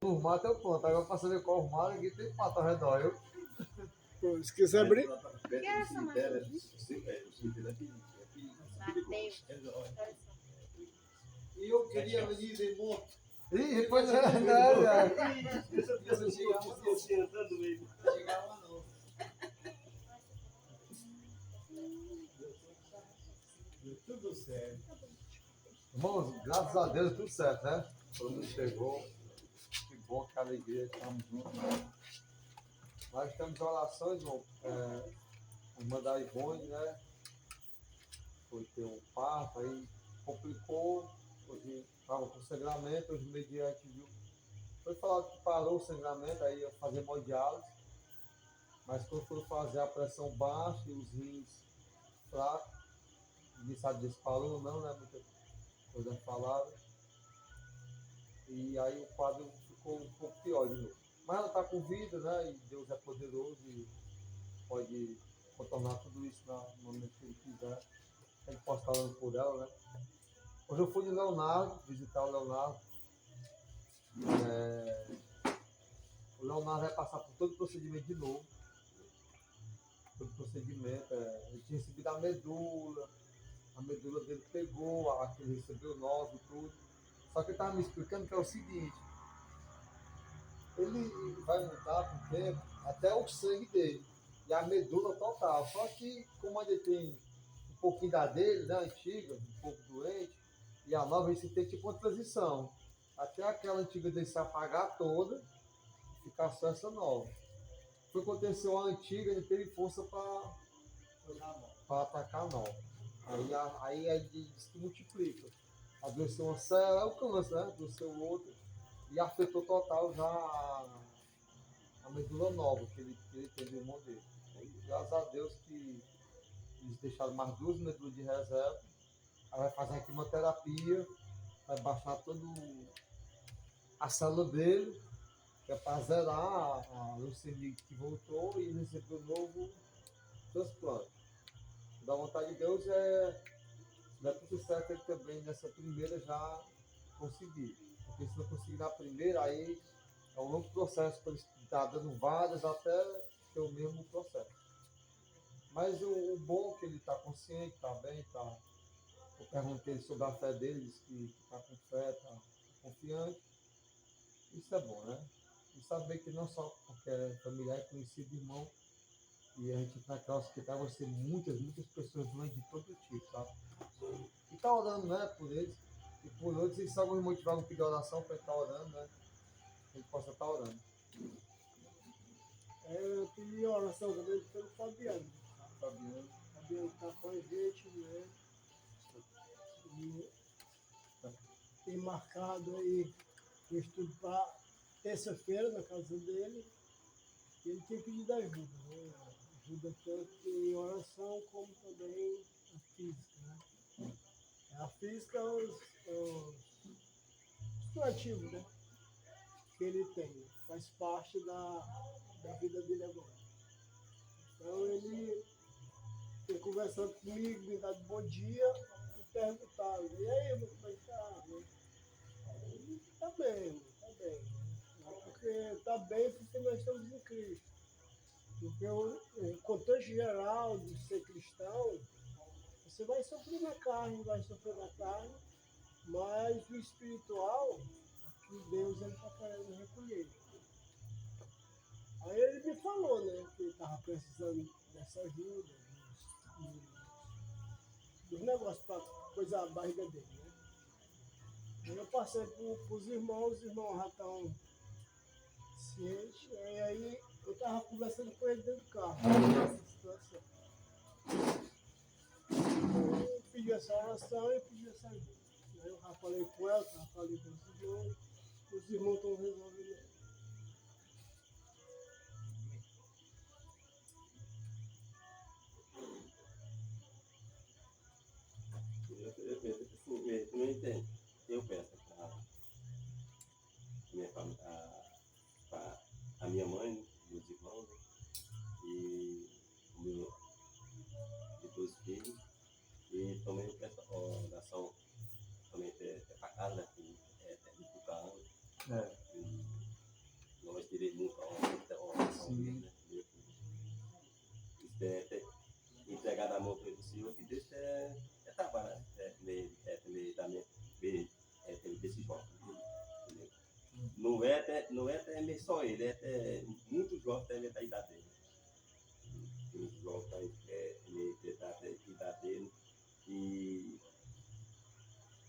O mato é o ponto. Agora pra saber qual o mato, aqui tem mato ao redor. Pô, se quiser abrir. Que é essa, Matheus? E eu queria venir de moto. Ih, depois não. Chegava não. Tudo certo. Irmãos, graças a Deus, tudo certo, né? Todo mundo chegou. Que bom, que alegria, estamos juntos. Nós temos orações, irmão. A irmã da Ivone, né? Foi ter um parto, aí complicou. Hoje estava com sangramento, hoje mediante viu. Foi falado que parou o sangramento, aí ia fazer hemodiálise. Mas quando foram fazer a pressão baixa e os rins fracos, ninguém sabe se parou ou não, né? Muita coisa falada. E aí o quadro ficou um pouco pior de novo. Mas ela está com vida, né? E Deus é poderoso e pode contornar tudo isso no momento que Ele quiser. A gente pode estar orando por ela, né? Hoje eu fui no Leonardo, visitar o Leonardo. O Leonardo vai passar por todo o procedimento de novo. Todo o procedimento. Ele tinha recebido a medula dele pegou, a que ele recebeu nova e tudo. Só que ele estava me explicando que é o seguinte, ele vai mudar com o tempo até o sangue dele e a medula total. Só que como ainda tem um pouquinho da dele, né, antiga, um pouco doente, e a nova você tem tipo uma transição. Até aquela antiga dele se apagar toda e ficar só essa nova. Foi que aconteceu a antiga, ele teve força para atacar a nova. Aí ele diz que multiplica. Adoeceu uma célula, é o câncer, né? Adoeceu outra e afetou total já a medula nova que ele teve no irmão dele. Graças a Deus que eles deixaram mais duas medulas de reserva. Aí vai fazer a quimioterapia, vai baixar toda a célula dele, que é para zerar a leucemia que voltou e receber um novo transplante. Da vontade de Deus dá tudo certo ele também nessa primeira já conseguir. Porque se não conseguir na primeira, aí é um longo processo para ele estar dando várias até ter o mesmo processo. Mas o bom é que ele está consciente, está bem, tá. Eu perguntei sobre a fé dele, disse que está com fé, está confiante. Isso é bom, né? E saber que não só porque é familiar, é conhecido, irmão, e a gente naquela hospital vai ser muitas pessoas doentes de todo tipo, sabe? E tá orando, né, por eles. E por outros, e se algum irmão tiver um pedido de oração para ele estar orando, né? A gente possa estar orando. Eu pedi oração também pelo Fabiano. Fabiano. O Fabiano está com a gente, né? E tem marcado aí o estudo para terça-feira na casa dele. E ele tem pedido ajuda, né? Ajuda tanto em oração como também a física, né? A física é os nativos, né? Que ele tem, faz parte da vida dele agora. Então ele tem conversado comigo, me dado bom dia e perguntado, e aí, irmão, como é que tá? Tá bem, irmão, tá bem. Porque tá bem porque nós estamos em Cristo. Porque o contexto geral de ser cristão, você vai sofrer na carne, mas o espiritual, que Deus está querendo recolher. Aí ele me falou, né, que ele estava precisando dessa ajuda, dos negócios para coisar a barriga dele, né? Aí eu passei para os irmãos já estão cientes, e aí eu estava conversando com ele dentro do carro, nessa situação. Eu pedi essa oração e pedi essa ajuda. Aí eu já falei com ela, já falei com os irmãos estão resolvendo. Eu não entendo. Eu peço a minha mãe, meus irmãos, né? E o meu de 2 filhos. E também eu peço oração também para casa, que é de 30 anos. É. não é até mesmo só ele, é até muito jovem até metade da idade dele. Muito jovem metade da idade dele. E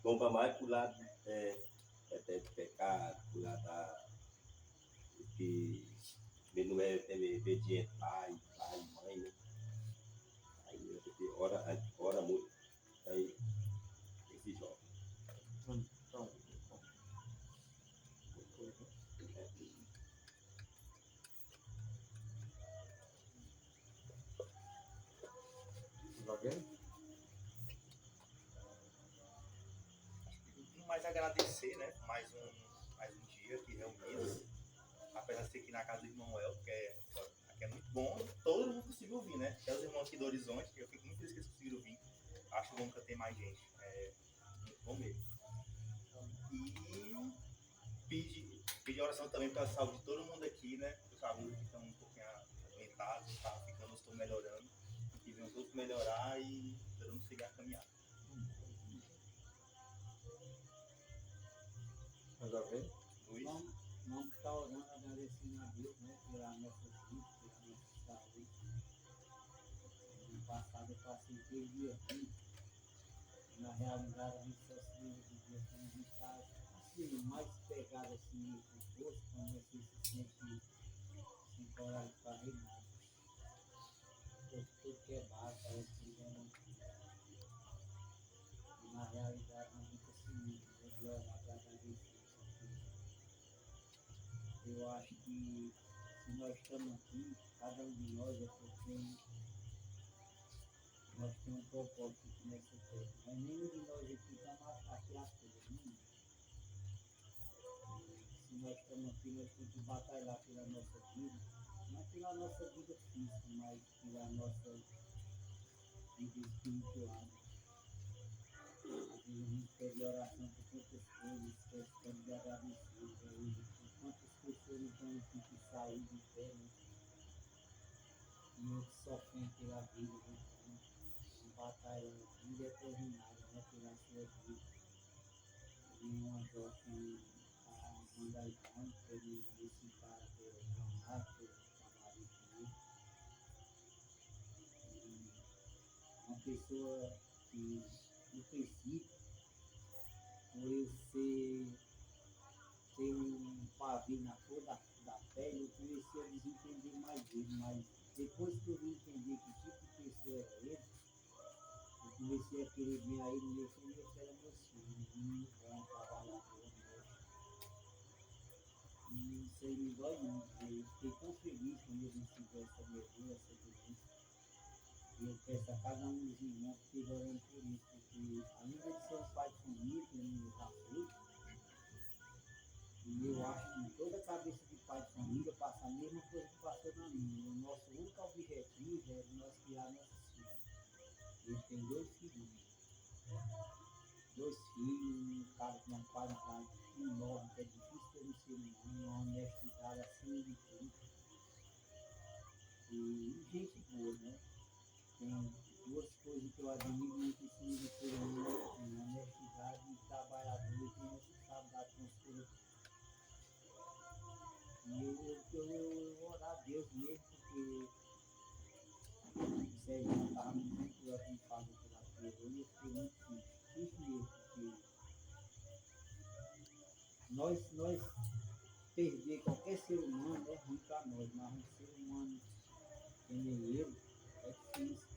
compra mais pro lado até de pecado, pro lado que ele não é obediente pai, mãe, né? Aí eu tenho que ora muito. Aí esse jovem. Então, tá vendo? E mais agradecer, né? Mais um dia aqui reunidos. Apesar de ser aqui na casa do irmão El, aqui é muito bom, todo mundo conseguiu vir, né? Até os irmãos aqui do Horizonte, eu fico muito feliz que eles conseguiram vir. Acho bom que tem mais gente. É muito bom mesmo. E pedir oração também pela saúde de todo mundo aqui, né? Os saúde que estão um pouquinho adoentados, tá ficando, estou melhorando. E vemos todos melhorar e todo mundo seguir a caminhada. Tá vendo? Luiz? Vamos estar orando, agradecendo a Deus, né, pela nossa vida, pela nossa saúde. No passado eu passei 3 dias aqui, e na realidade a gente só se lembra de Deus quando a gente está assim, mais pegado assim com força, quando você se sente sem coragem para rir nada. Tudo que é baixo, parece que já não. E na realidade a gente se lembra, né, de orar para agradecer. Eu acho que se nós estamos aqui, cada um de nós é porque nós temos um propósito aqui nessa terra. Mas nenhum de nós aqui estamos aqui à toa, nenhum. Se nós estamos aqui, nós temos que batalhar pela nossa vida, não pela nossa vida física, mas pela nossa vida espiritual. Às vezes a gente pede oração por tantas coisas, esquece de agradecer. Quantas pessoas não estão aqui que saem de pé, né? E outros sofrem pela vida, né? Uma batalha indeterminada, né? Pela sua vida. E uma jovem a Mandaicão, ele recitado por Leonardo, por trabalho com ele. E uma pessoa que, no princípio, por eu ter um pavio na cor da pele, eu comecei a desentender mais dele, mas depois que eu vim entender que tipo de pessoa era ele, eu comecei a querer ver a ele e ele era meu filho, um menino bom, trabalhador, né? E isso aí me dói muito, né? Eu fiquei tão feliz quando eu recebi essa verdura, essa doença. E eu peço a cada um dos irmãos que esteja orando por isso, porque além de ser um pai de família, que ele já foi, e eu acho que em toda a cabeça de pai de família passa a mesma coisa que passou na minha. O nosso único objetivo é nós criar nossos filhos. Ele tem 2 filhos. 2 filhos, um cara com uma qualidade enorme, que é difícil ter um ser humano, uma honestidade acima de tudo. E gente boa, né? Tem 2 coisas que eu admiro muito em cima do ser humano, assim, honestidade e trabalhador, e tem responsabilidade com as coisas. E eu vou orar a Deus mesmo, porque o Sérgio estava muito preocupado pela coisa. Eu fiquei muito triste mesmo, porque nós perder qualquer ser humano é ruim para nós, mas um ser humano que nem ele é difícil.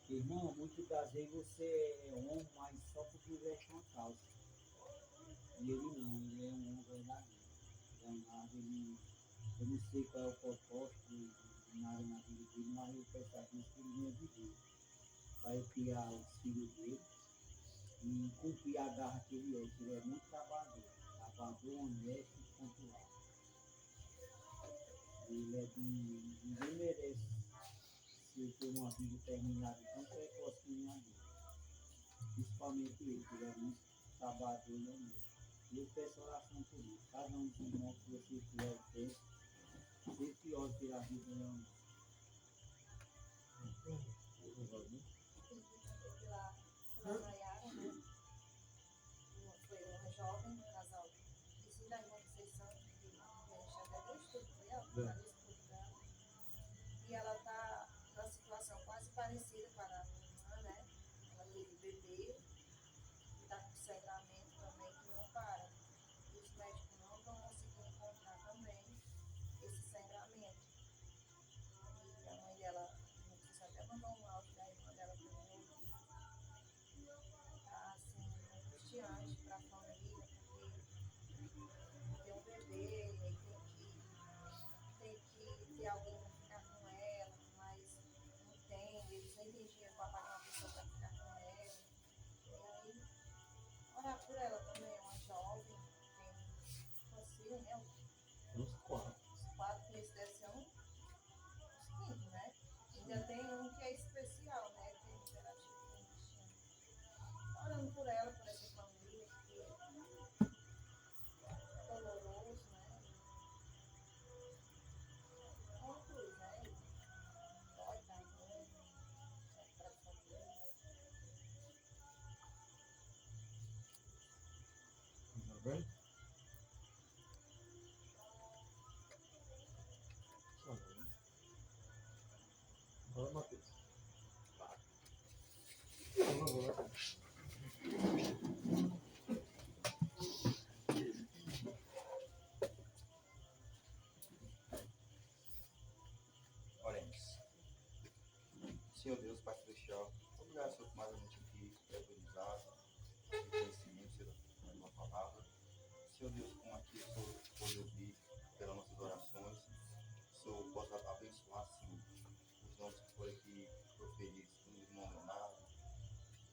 Irmão, muitas das vezes você é homem, mas só porque veste uma calça. E ele não, ele é um homem verdadeiro. Leonardo, eu não sei qual é o propósito de nada na vida dele, mas eu peço a Deus que ele venha viver. Vai criar os filhos dele e cumprir a garra que ele é muito trabalhador, honesto e pontual. Ele é ninguém merece se ter uma vida terminada tão precoce que nem a dele. Principalmente ele, que ele é muito trabalhador e honesto. E eu peço oração por ele. Cada um dos irmãos que você tiver tempo, sempre ore pela vida do Leonardo. Pela Nayara, né? Foi uma jovem, um casal, vizinho da irmã de 6 para o esposo dela. E ela está numa situação quase parecida com a da minha irmã, né? Ela teve bebê, está com sangramento também que não para. E os médicos não vão conseguir encontrar também esse sangramento. E a mãe dela, não sei se até mandou um áudio da irmã dela para mim ouvir. Está assim, angustiante para a família, porque tem um bebê, e aí tem que ter alguém para ficar com ela, mas não tem, eles nem têm dinheiro para pagar uma pessoa para ficar com ela. E aí, orar por ela também, é uma jovem, tem quantos filhos, né? Uns 4. Os 4, que esse deve ser uns 5, né? Ainda tem um que é especial, né? Que é interativo com o Cristiano. Orando por ela, por essa família, que é doloroso, né? É uma cruz, né? Dói, tá ruim, para a família. Tá bem? Bora, Matheus. Vamos lá. Oremos. Senhor Deus, Pai Celestial, obrigado, Senhor, por mais uma noite aqui, organizado, de conhecimento, Senhor, da tua palavra. Senhor Deus, como aqui o Senhor pode ouvir pelas nossas orações, o Senhor possa abençoar, Senhor, os nomes que foram aqui proferidos, o irmão Leonardo,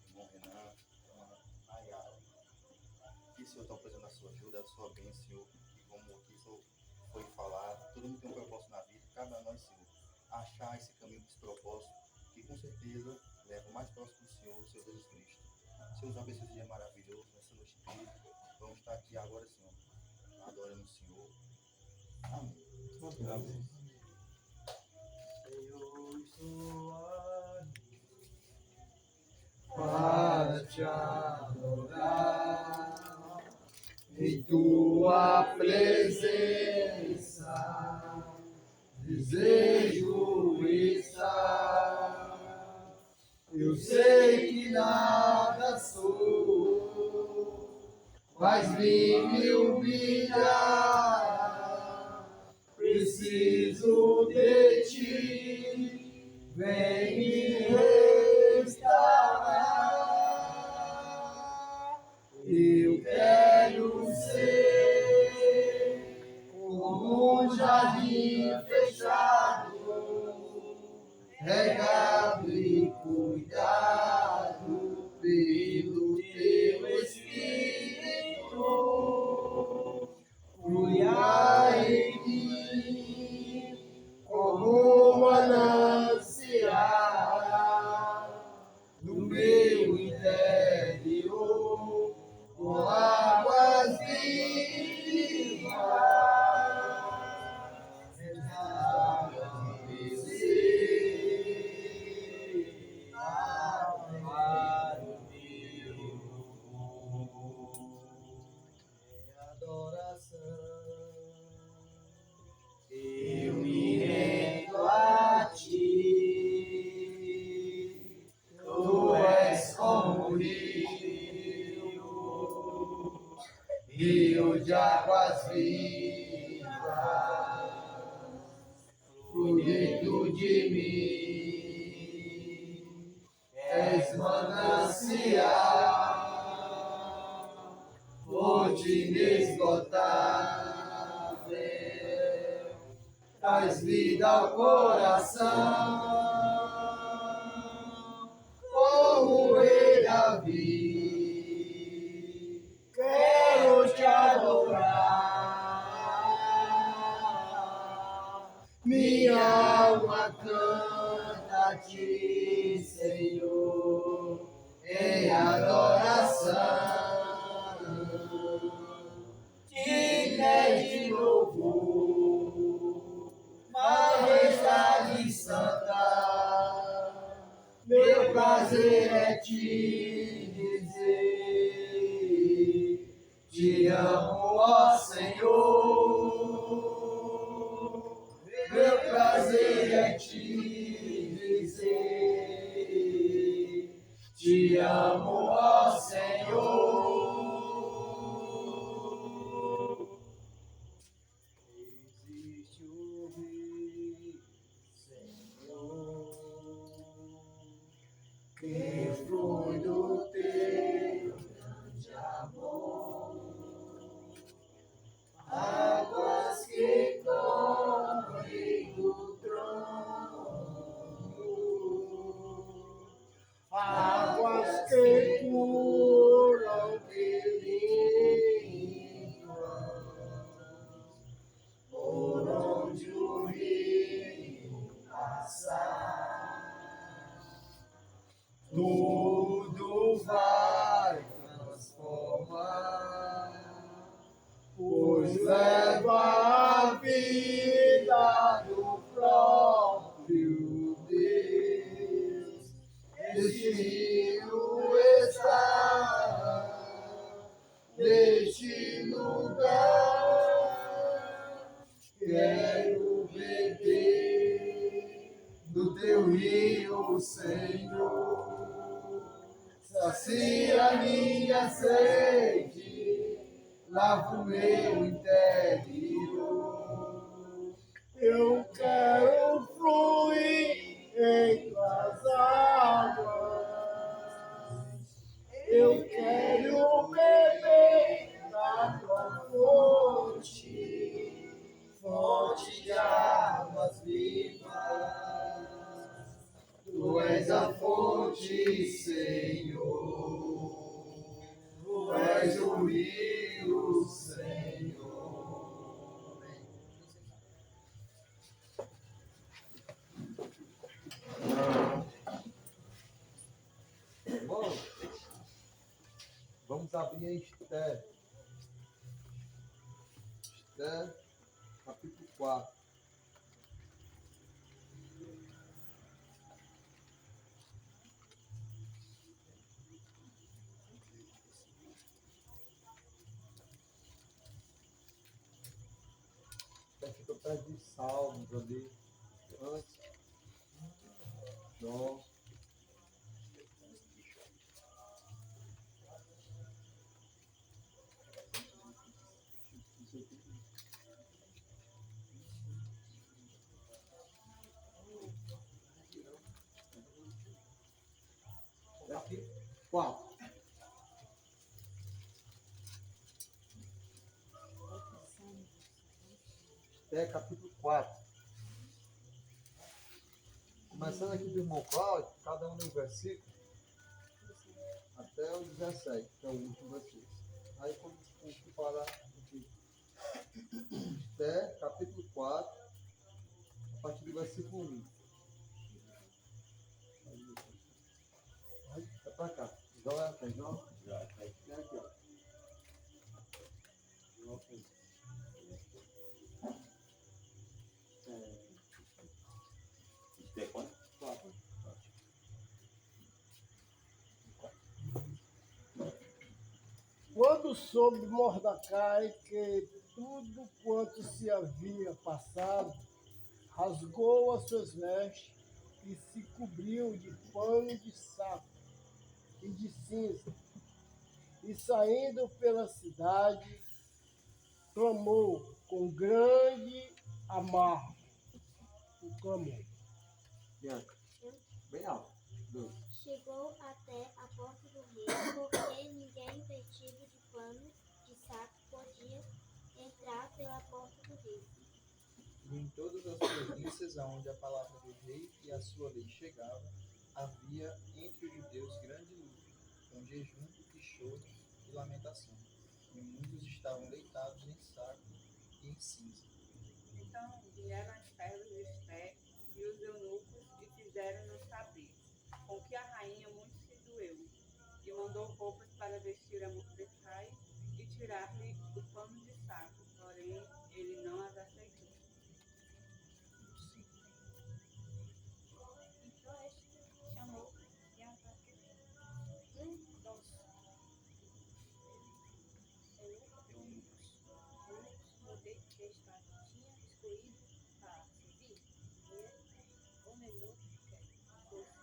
o irmão Renan, a irmã Nayara. Que o Senhor está precisando da sua ajuda, da sua bênção, Senhor, e como aqui o Senhor foi falado, todo mundo tem um propósito na vida, cabe a nós, Senhor, achar esse caminho desse propósito, que com certeza leva mais próximo do Senhor, o Senhor Jesus Cristo. Senhor, nos abençoe, esse dia maravilhoso, nessa noite incrível. Vamos estar aqui agora, Senhor, adorando o Senhor. Amém. Amém. Senhor, estou aqui Para te adorar em tua presença, desejo estar. Eu sei que nada sou, mas vim me humilhar. Preciso de ti, vem me restaurar. Eu quero ser como um jardim fechado, regado e cuidado pelo teu Espírito. Fluirá em mim como um manancial no meu interior, com águas vivas. Eu me rendo a ti, tu és como rio de águas vivas, flui dentro de mim, és manancial, fonte inesgotável, traz vida ao coração, como o rei Davi, quero te adorar. Minha alma canta a ti, Senhor, em adoração. Te pede louvor, majestade santa, meu prazer é te dizer, te amo, ó Senhor, tudo vai transformar, pois leva a vida do próprio Deus. Este rio está neste lugar. Quero beber do teu rio, Senhor. Sacia minha sede, lava o meu interior. Eu quero fluir em tuas águas. Eu quero beber da tua fonte, fonte de águas vivas. Tu és a fonte, Senhor. Tu és o rio, Senhor. Bom, vamos abrir em Esther. Esther, capítulo 4. Fica perto de Salmos ali. Antes. Jó. Aqui, 4. Capítulo 4. Começando aqui do irmão Cláudio, cada um no versículo, até o 17, que é o último versículo. Aí quando for parar aqui, até capítulo 4, a partir do versículo 1. Vai pra cá. Jó é até Jó? Já, tá aí. Vem aqui, ó. Jó aqui. Isso é quanto? 4. Quando soube Mordecai que tudo quanto se havia passado, rasgou as suas vestes e se cobriu de pano de saco e de cinza. E saindo pela cidade, clamou com grande amargo. O clamor. Bianca. Bem alto. 2. Chegou até a porta do rei, porque ninguém vestido de pano de saco podia entrar pela porta do rei. E em todas as províncias aonde a palavra do rei e a sua lei chegava, havia entre os judeus grande luta, com jejum e choro e lamentação. E muitos estavam deitados em saco e em cinza. Então vieram as servas de Esté e os eunucos e fizeram-nos saber, com que a rainha muito se doeu, e mandou roupas para vestir a Mordecai e tirar-lhe o pano de saco, porém ele não as aceitou. Então este chamou e ataque dos eunucos que tinha escolhido para servir, e ordenou que fosse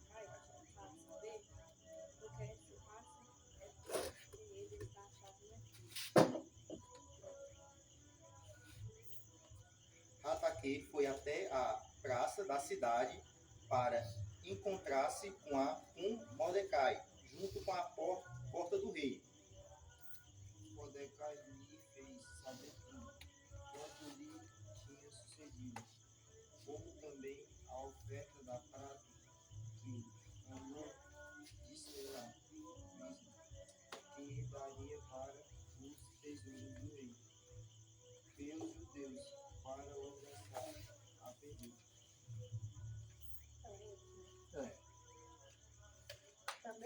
para saber o que se passa e ele está achado aqui. Ataque foi até a praça da cidade para encontrar-se com Mordecai, junto com a porta do rei. Mordecai lhe fez saber tudo, quanto lhe tinha sucedido, como também a oferta da prata que Amã disse lá mesmo, que daria para os tesouros do rei, pelos judeus, para os lançar a perder.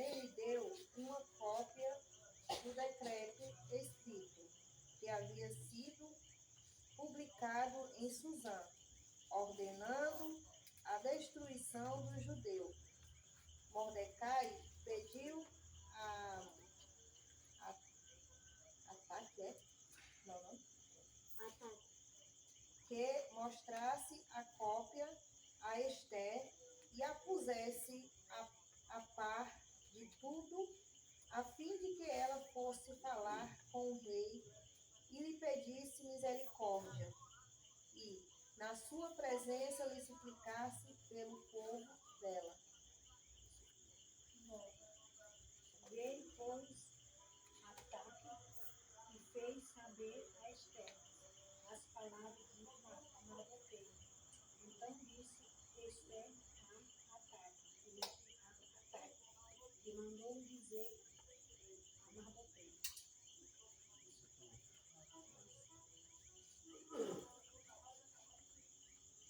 também lhe deu uma cópia do decreto escrito, que havia sido publicado em Suzã, ordenando a destruição dos judeus. Mordecai pediu Ataque, não, que mostrasse a cópia a Esther e a pusesse a par de tudo, a fim de que ela fosse falar com o rei e lhe pedisse misericórdia, e, na sua presença, lhe suplicasse pelo povo dela. Veio, pois, Ataque e fez saber a Esther as palavras de Mardoqueu. Então disse Esther a Ataque, e mandou dizer a Mardoqueu.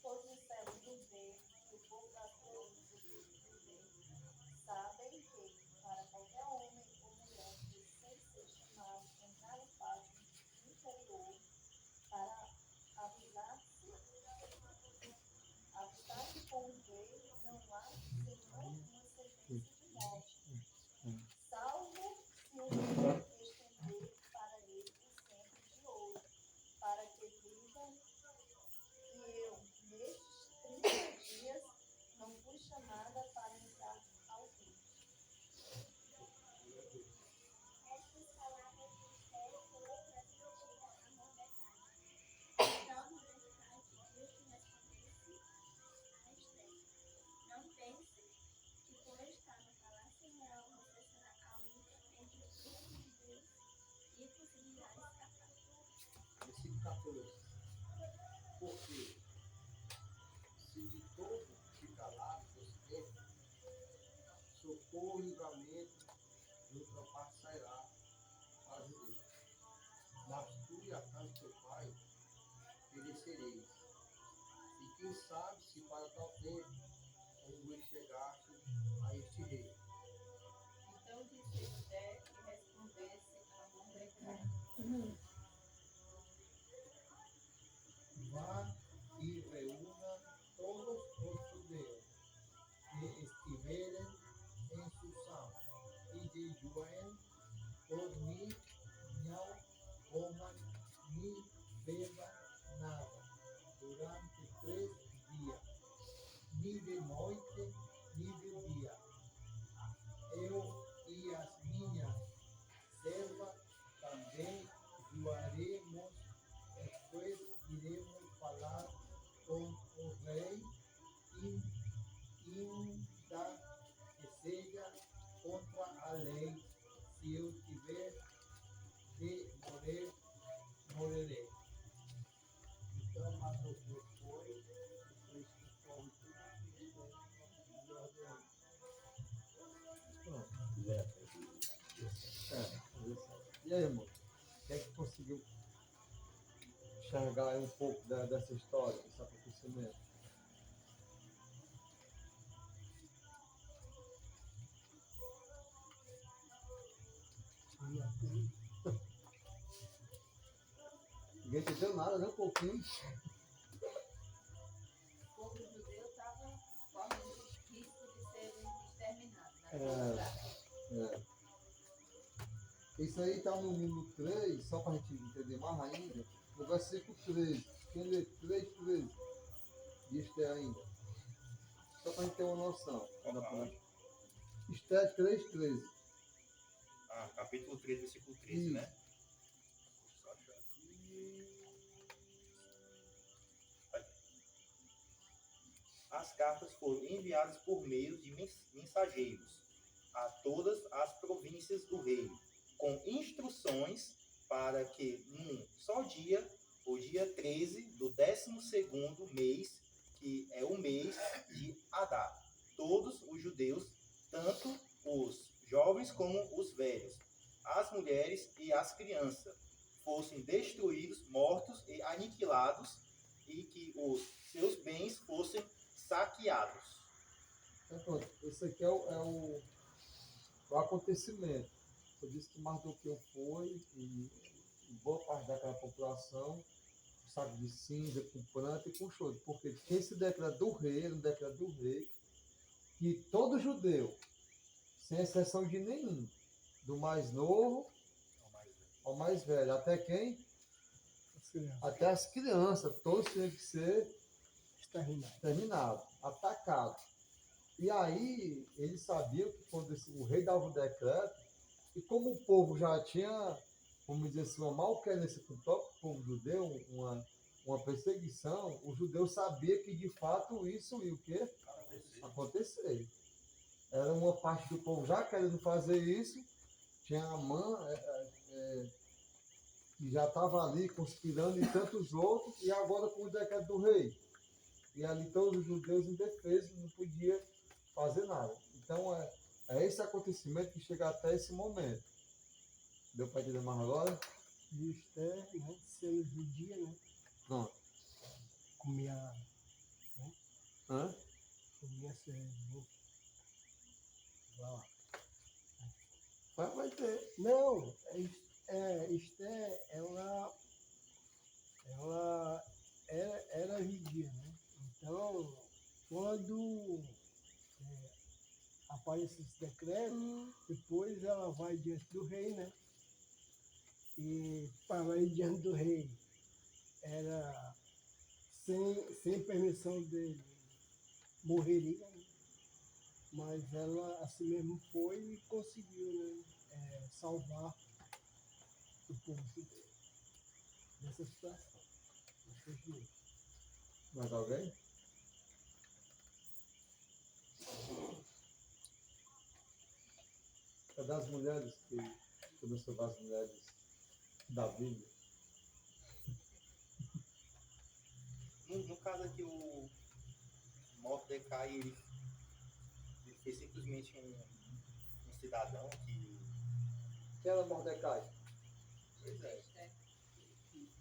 Todos os servos do rei, do povo da província do rei, sabem que, para qualquer homem ou mulher que, sem ser chamado, entrar no pátio interior para avisar-se com o rei, não há senão uma sentença de morte, salvo se o rei estender para ele o centro de ouro, para que digam que eu, nestes 30 dias, não fui chamada para entrar ao rei. Estas palavras de Esther foram transmitidas a Mordecai. Então Mordecai pediu que respondesse a Esther: Não pense que por estar no palácio real você será a única entre todos os judeus e conseguirá escapar. Versículo 14. Porque se de todo se calar você, socorro e livramento de outra parte sairá para os judeus. Mas tu e a casa do teu pai perecereis. E quem sabe se para tal tempo como chegaste a este rei. Então disse Esther que respondesse a Mordecai. Vá e reúna todos os judeus que estiverem em Susã e jejuem por mim, não comam nem bebam nada durante 3 dias, nem de noite, nem de dia. Eu e as minhas servas também jejuaremos, depois iremos falar com o rei, ainda que seja contra a lei. Se eu tiver de morrer, morrerei. Então Mardoqueu foi e fez conforme tudo o que E aí, irmão? Quem é que conseguiu enxergar aí um pouco dessa história, desse acontecimento? Ninguém entendeu nada, nem um pouquinho. O povo judeu estava correndo risco de serem exterminados. Né? Isso aí está no número 3, só para a gente entender mais ainda, no versículo 13. Quem lê 3:13? Diz que é ainda. Só para a gente ter uma noção. Esther 3:13. Capítulo 3, versículo 13, né? Só achar aqui. As cartas foram enviadas por meio de mensageiros a todas as províncias do reino, com instruções para que num só dia, o dia 13 do 12º mês, que é o mês de Adar, todos os judeus, tanto os jovens como os velhos, as mulheres e as crianças, fossem destruídos, mortos e aniquilados, e que os seus bens fossem saqueados. Então, pronto. Esse aqui é o o acontecimento. Eu disse que Mardoqueu foi e boa parte daquela população, um saco de cinza, com pranto e com choro. Porque tinha esse decreto do rei, era um decreto do rei, que todo judeu, sem exceção de nenhum, do mais novo ao mais velho, até quem? Até as crianças, todos tinham que ser exterminados, atacados. E aí, eles sabiam que quando o rei dava o decreto, e como o povo já tinha, vamos dizer assim, uma malquerência com o próprio povo judeu, uma perseguição, o judeu sabia que de fato isso ia o quê? Acontecer. Era uma parte do povo já querendo fazer isso, tinha Amã, que já estava ali conspirando, e tantos outros, e agora com o decreto do rei. E ali todos os judeus indefesos não podiam fazer nada. Então é esse acontecimento que chega até esse momento. Deu para entender mais agora? E Esther, né, sendo judia, né, Pronto. comia Hã? cerveja. Vai ter. Não, Esther, ela era judia, né? Então, quando aparece esse decreto, depois ela vai diante do rei, né? E para ir diante do rei era sem permissão dele, morreria, né? Mas ela assim mesmo foi e conseguiu, né, salvar o povo judeu nessa situação. Infelizmente. Mais alguém? É das mulheres que começou das mulheres da Bíblia. No caso aqui, o Mordecai, ele fez simplesmente um cidadão que... Quem era Mordecai? Pois é.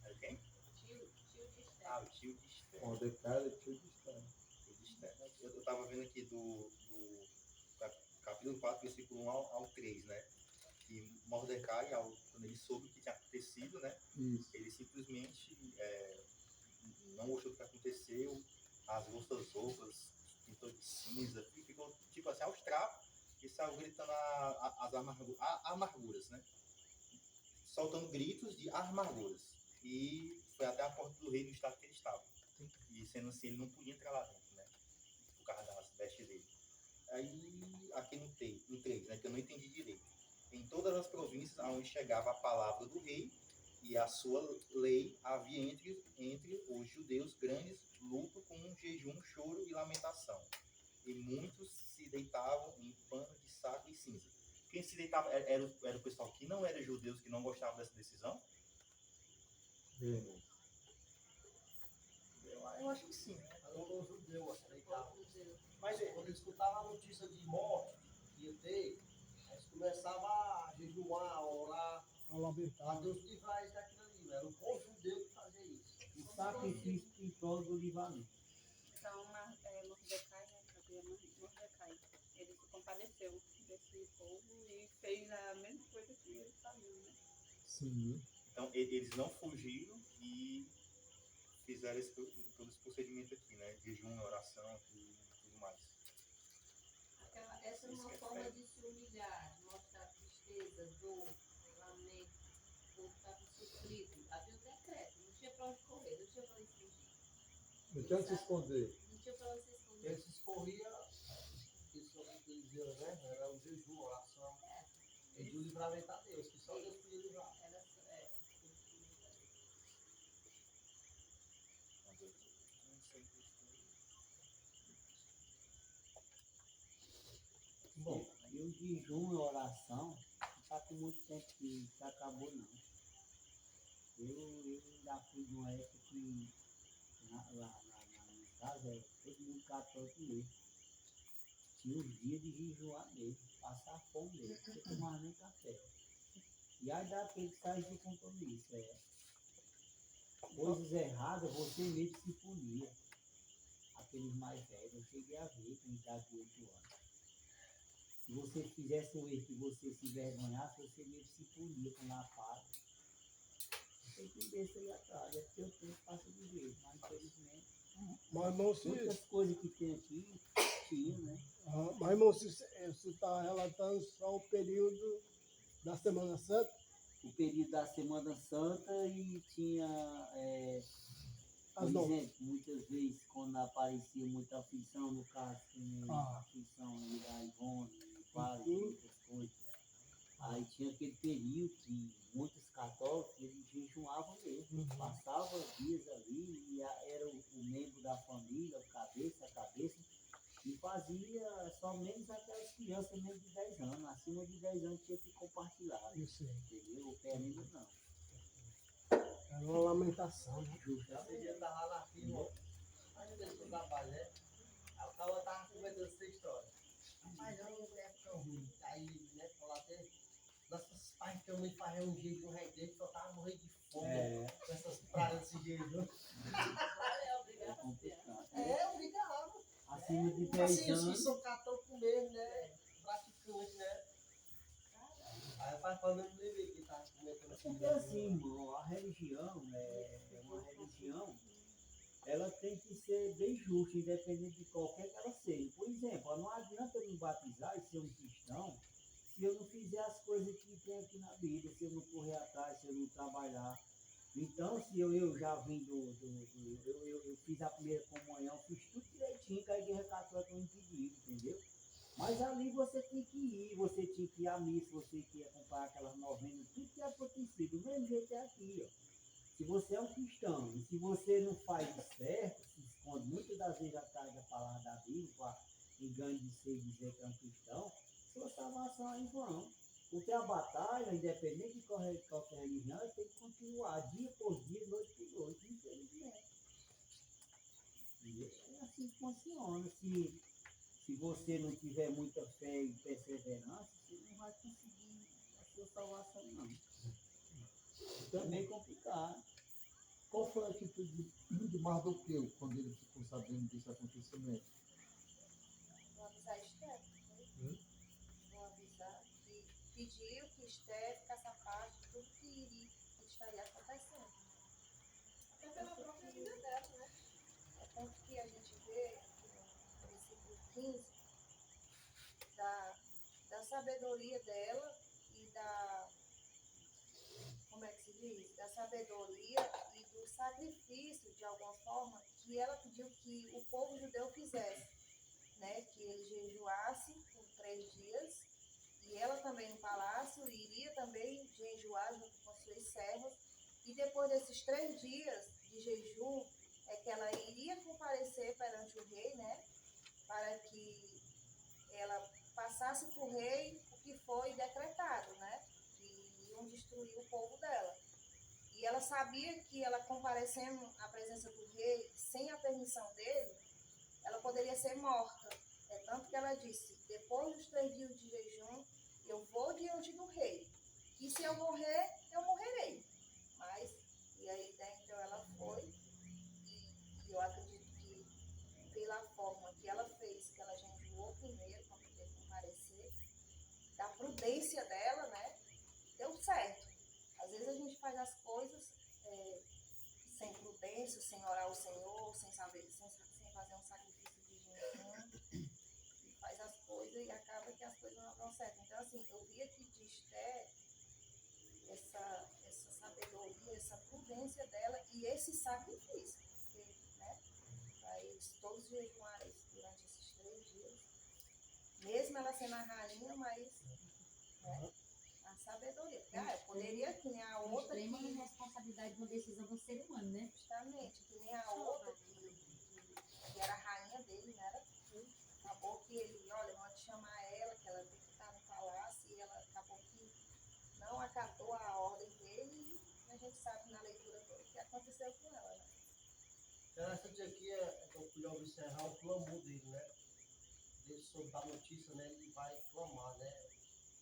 É quem? Tio de Esther. Ah, o tio de Esther. Mordecai era tio de Esther. Tio de Esther. Eu estava vendo aqui do capítulo 4, versículo 1 ao 3, né? Que Mordecai, quando ele soube o que tinha acontecido, né? Isso. Ele simplesmente não gostou do que aconteceu, rasgou suas roupas, pintou de cinza, e ficou tipo assim aos trapos e saiu gritando as amarguras, né? Soltando gritos de amarguras. E foi até a porta do rei no estado que ele estava. E sendo assim, ele não podia entrar lá dentro, né? Por causa das vestes dele. Aí, aqui no 3, né? Que eu não entendi direito. Em todas as províncias aonde chegava a palavra do rei e a sua lei, havia entre os judeus grandes luto com um jejum, choro e lamentação. E muitos se deitavam em pano de saco e cinza. Quem se deitava era o pessoal que não era judeus, que não gostavam dessa decisão? Eu acho que sim, né? Todo judeu aceitava. Mas Quando eles escutavam a notícia de morte que ia ter, eles começavam a jejuar, a orar, A lamentar. a Deus livrar eles daquilo ali. Era o povo judeu que fazia isso. O sacrifício em prol do livramento. Então, Mordecai, né? Sabia Mordecai. Ele se compadeceu desse povo e fez a mesma coisa que eles faziam, né? Sim. então eles não fugiram e fizeram todo esse procedimento aqui, né? Jejum, oração e tudo mais. Essa é uma forma de se humilhar, de mostrar tristeza, dor, lamento. O povo estava sofrido. Havia um decreto, não tinha para onde correr, não tinha para onde fugir. Não tinha onde se esconder. Não tinha para onde se esconder. Eles se escorria, isso que eles diziam, né? Era o jejum, a oração. E o livramento a Deus, que só Deus podia livrar. Bom, e o jejum e oração não está com muito tempo que acabou, não. Eu ainda fui de uma época que lá na minha casa, todo mundo católico mesmo. Tinha os dias de jejuar mesmo, passar fome mesmo, não tinha tomar nem café. E aí daquele que sai de compromisso, coisas erradas, você mesmo se punia. Aqueles mais velhos, eu cheguei a ver com idade de 8 anos. se você fizesse um erro que você se envergonhasse, você mesmo se punia com a paz. Tem que ver isso aí atrás, é porque o tempo passa de jeito, mas infelizmente, Mas, irmão, muitas coisas que tem aqui, tinha, né? mas, irmão, você está relatando só o período da Semana Santa? O período da Semana Santa e tinha, por As novas. exemplo, muitas vezes quando aparecia muita aflição, no caso, que nem a aflição aí da Ivone, do padre, muitas coisas. Aí tinha aquele período que muitos católicos, eles jejuavam mesmo, passavam dias ali, e era o membro da família, a cabeça, e fazia somente aquelas crianças mesmo de 10 anos, acima de 10 anos tinha que compartilhar, Isso aí. entendeu? O pé ainda não. Era uma lamentação, né? Esse dia eu tava lá na firma, aí eu deixei o trabalho, né? Aí o cara tava comentando essa história. Rapaz, não, não é tão ruim. Aí, né, falou até, nossos pais também faziam um jejum recente, só tava morrendo de fome com essas pragas desse jejum. É complicado. Obrigado. Acima de 10 Assim, os que anos, são católicos mesmo, né? Praticantes, né? Aí o pai falando, eu lembrei que tava comentando assim. porque assim, irmão, a religião é uma religião, ela tem que ser bem justa, independente de qualquer que ela seja. Por exemplo, não adianta eu me batizar e ser um cristão se eu não fizer as coisas que tem aqui na Bíblia, se eu não correr atrás, se eu não trabalhar. Então, se eu já vim eu fiz a primeira comunhão, fiz tudo direitinho que a igreja católica me pediu, entendeu? Mas ali você tem que ir, você tinha que ir à missa, você tinha que acompanhar aquelas novenas, tudo que acontecia, do mesmo jeito é aqui, ó. Se você é um cristão e se você não faz o certo, se esconde muitas das vezes atrás da palavra da Bíblia, para engano de ser dizer que é um cristão, sua salvação é em vão. Porque a batalha, independente de qualquer religião, tem que continuar dia por dia, noite por noite, infelizmente. E é assim que funciona. Se você não tiver muita fé e perseverança, você não vai conseguir a sua salvação, não. Também é complicado. Qual foi a atitude de Mardoqueu quando ele ficou sabendo desse acontecimento? Vou avisar Esther. Vou avisar que pediu que Esther ficasse a par de tudo que estaria acontecendo. Até pela própria vida dela, né? É tanto que a gente vê aqui no versículo 15 da sabedoria dela e como é que se diz? Da sabedoria e do sacrifício, de alguma forma, que ela pediu que o povo judeu fizesse, né? Que ele jejuasse por 3 dias, e ela também no palácio iria também jejuar junto com suas servas, e depois desses 3 dias de jejum, é que ela iria comparecer perante o rei, né? Para que ela passasse para o rei o que foi decretado, né? Que iam destruir o povo dela. E ela sabia que ela comparecendo à presença do rei sem a permissão dele, ela poderia ser morta. É tanto que ela disse, depois dos 3 dias de jejum, eu vou diante do rei. E se eu morrer, eu morrerei. Mas, e aí, né, então ela foi, e eu acredito que pela forma que ela fez, que ela jejuou primeiro para poder comparecer, da prudência dela, né, deu certo. Às vezes a gente faz as coisas sem prudência, sem orar ao Senhor, sem saber, sem fazer um sacrifício de jejum, e faz as coisas e acaba que as coisas não dão certo. Então, assim, eu vi aqui de Esther essa sabedoria, essa prudência dela e esse sacrifício, porque, né, para eles todos jejuarem durante esses 3 dias, mesmo ela sendo a rainha, mas, né, a sabedoria. Porque, eu poderia, que nem a outra Extrema que, responsabilidade de uma decisão do ser humano, né? justamente, que nem a outra que era a rainha dele, né? Acabou que ele, olha, pode chamar ela, que ela tem que estar no palácio, e ela acabou que não acatou a ordem dele, e a gente sabe na leitura toda o que aconteceu com ela, né? Interessante aqui que eu pude observar o clamor dele, né? Ele soube da notícia, né? Ele vai clamar, né?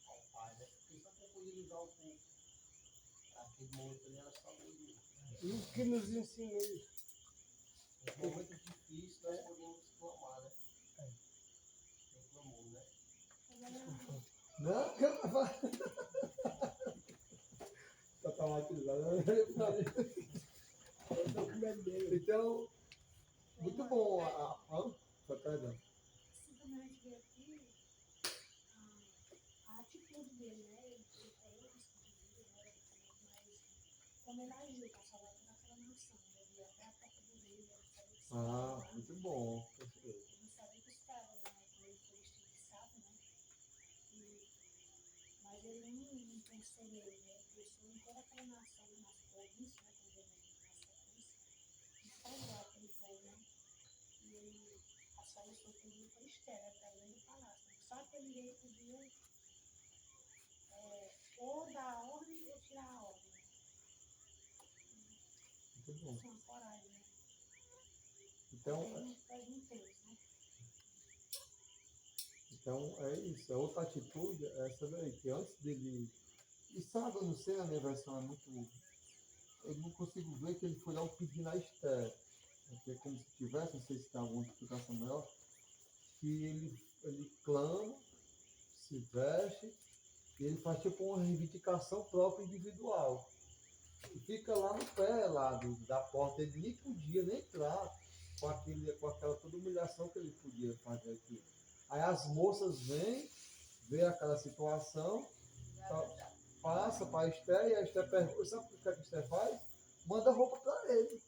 Ao pai, né? Porque só que podia usar o povo. Aquele momento ali era só ele. E o que nos ensina isso? Nos momentos difíceis nós podemos clamar, né? Tem clamor, né? medo dele. Então, muito bom. Perdão. Assim como a gente vê aqui, a atitude dele, né? Ele tem risco de vida, né? Mas como ele agiu, tá salvando naquela nação, né? Ele ia até a porta do rei, ele sabia que estava lá. Muito bom. Ele não sabia que estava, né? Como ele foi estilizado, né? Mas ele não pensou nele, né? Ele pensou em toda aquela nação, nas províncias, né? Como ele na sequência. Estava lá aquele povo, né? E ele, a solução que ele foi estéril, para dentro do palácio. Né? Só aquele rei podia ou dar a ordem ou tirar a ordem. Né? Muito bom. Isso é uma coragem, né? Então, Faz um tempo, né? então é isso. A outra atitude é essa daí, que antes dele. E sabe, eu não sei, a minha versão é muito. Eu não consigo ver que ele foi lá pedir na Esther. Porque é como se tivesse, não sei se tem alguma explicação melhor, que ele clama, se veste, e ele faz tipo uma reivindicação própria individual. E fica lá no pé lá da porta, ele nem podia nem entrar com aquela toda humilhação que ele podia fazer aqui. Aí as moças vêm, vê aquela situação, passa para a Esther e a Esther pergunta, sabe o que a Esther faz? Manda roupa para ele.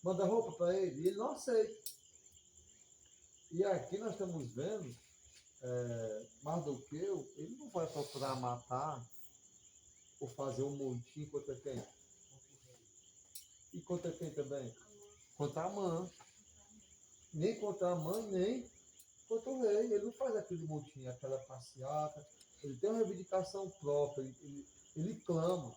Manda roupa para ele e ele não aceita. E aqui nós estamos vendo, Mardoqueu, ele não vai procurar matar ou fazer um montinho contra quem? E contra quem também? Contra a mãe. Nem contra a mãe, nem contra o rei. Ele não faz aquele montinho, aquela passeata. Ele tem uma reivindicação própria, ele clama.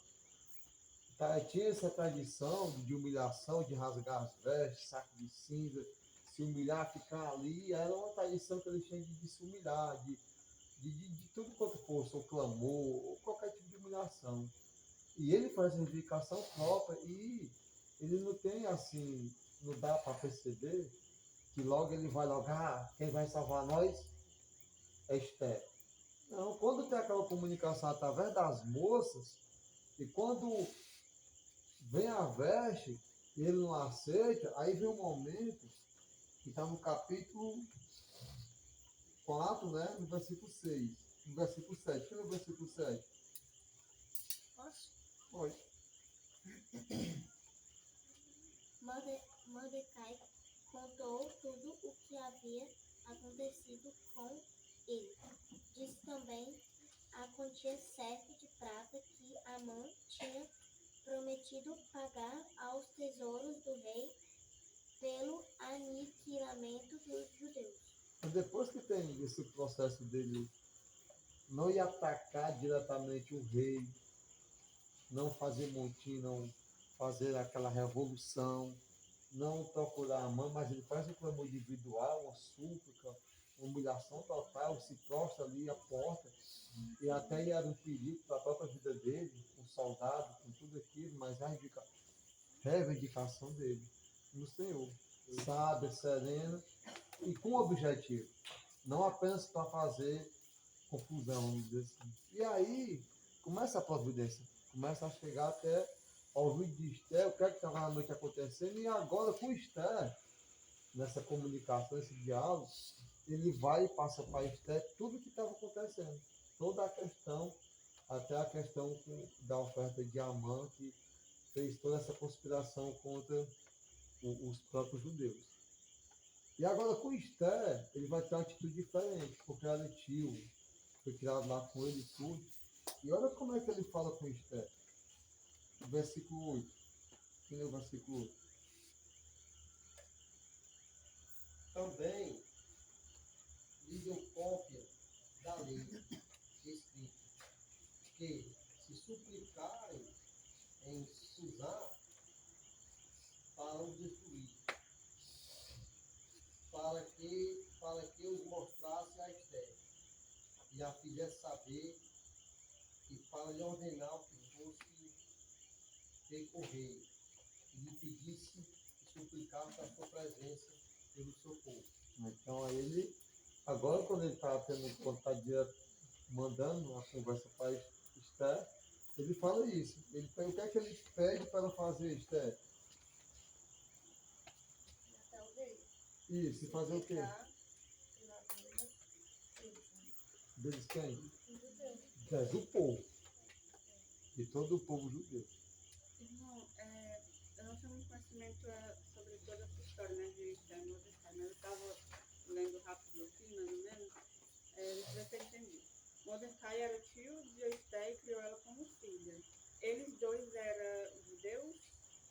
Tá, tinha essa tradição de humilhação, de rasgar as vestes, saco de cinza, se humilhar, ficar ali. Era uma tradição que ele tinha de se humilhar, de tudo quanto fosse, ou clamor, ou qualquer tipo de humilhação. E ele faz a reivindicação própria e ele não tem assim, não dá para perceber que logo ele vai logo, quem vai salvar nós é Esther. Não, quando tem aquela comunicação através das moças, e quando vem a veste e ele não aceita, aí vem um momento que está no capítulo 4, né, no versículo 6, no versículo 7. Deixa eu ver o versículo 7. Posso? Pode. Mordecai contou tudo o que havia acontecido com ele. Disse também a quantia certa de prata que Amã tinha prometido pagar aos tesouros do rei pelo aniquilamento dos judeus. Mas depois que tem esse processo dele não ir atacar diretamente o rei, não fazer motim, não fazer aquela revolução, não procurar a mãe, mas ele faz um clamor individual, uma súplica, uma humilhação total, se prostra ali à porta, e até era um perigo para a própria vida dele, com soldado, com tudo aquilo, mas a reivindicação dele no Senhor, sábia, serena e com objetivo, não apenas para fazer confusão, vamos dizer assim. E aí começa a providência, começa a chegar até ao ouvido de Esther, o que é que estava na noite acontecendo, e agora com Esther, nessa comunicação, nesse diálogo, ele vai e passa para Esther tudo o que estava acontecendo, toda a questão, até a questão da oferta de Amã, que fez toda essa conspiração contra os próprios judeus. E agora com Esther, ele vai ter uma atitude diferente, porque ela é tio, foi criado lá com ele e tudo. E olha como é que ele fala com Esther. Versículo 8. Quem é o versículo 8? Também lhe deu cópia da lei escrita, que se suplicarem em Susá para os destruir, para que os mostrasse a Esther e a fizesse saber, e para lhe ordenar que fosse ter com o rei, e lhe pedisse e suplicasse a sua presença pelo seu povo. Então aí ele, agora quando ele está tendo contato direto, mandando a conversa para Esther, ele fala isso. O que é que ele pede para fazer, Esther? Isso, e fazer o quê? Pecar pela vida deles, né? Deles quem? Os judeus. Do povo. De todo o povo judeu. Irmão, eu não tenho muito conhecimento sobre toda essa história, né, de Esther e Mordecai, mas eu estava lendo rápido aqui, mais ou menos, deixa eu ver se eu entendi. Mordecai era tio de Esther e criou ela como filha. Eles dois eram judeus,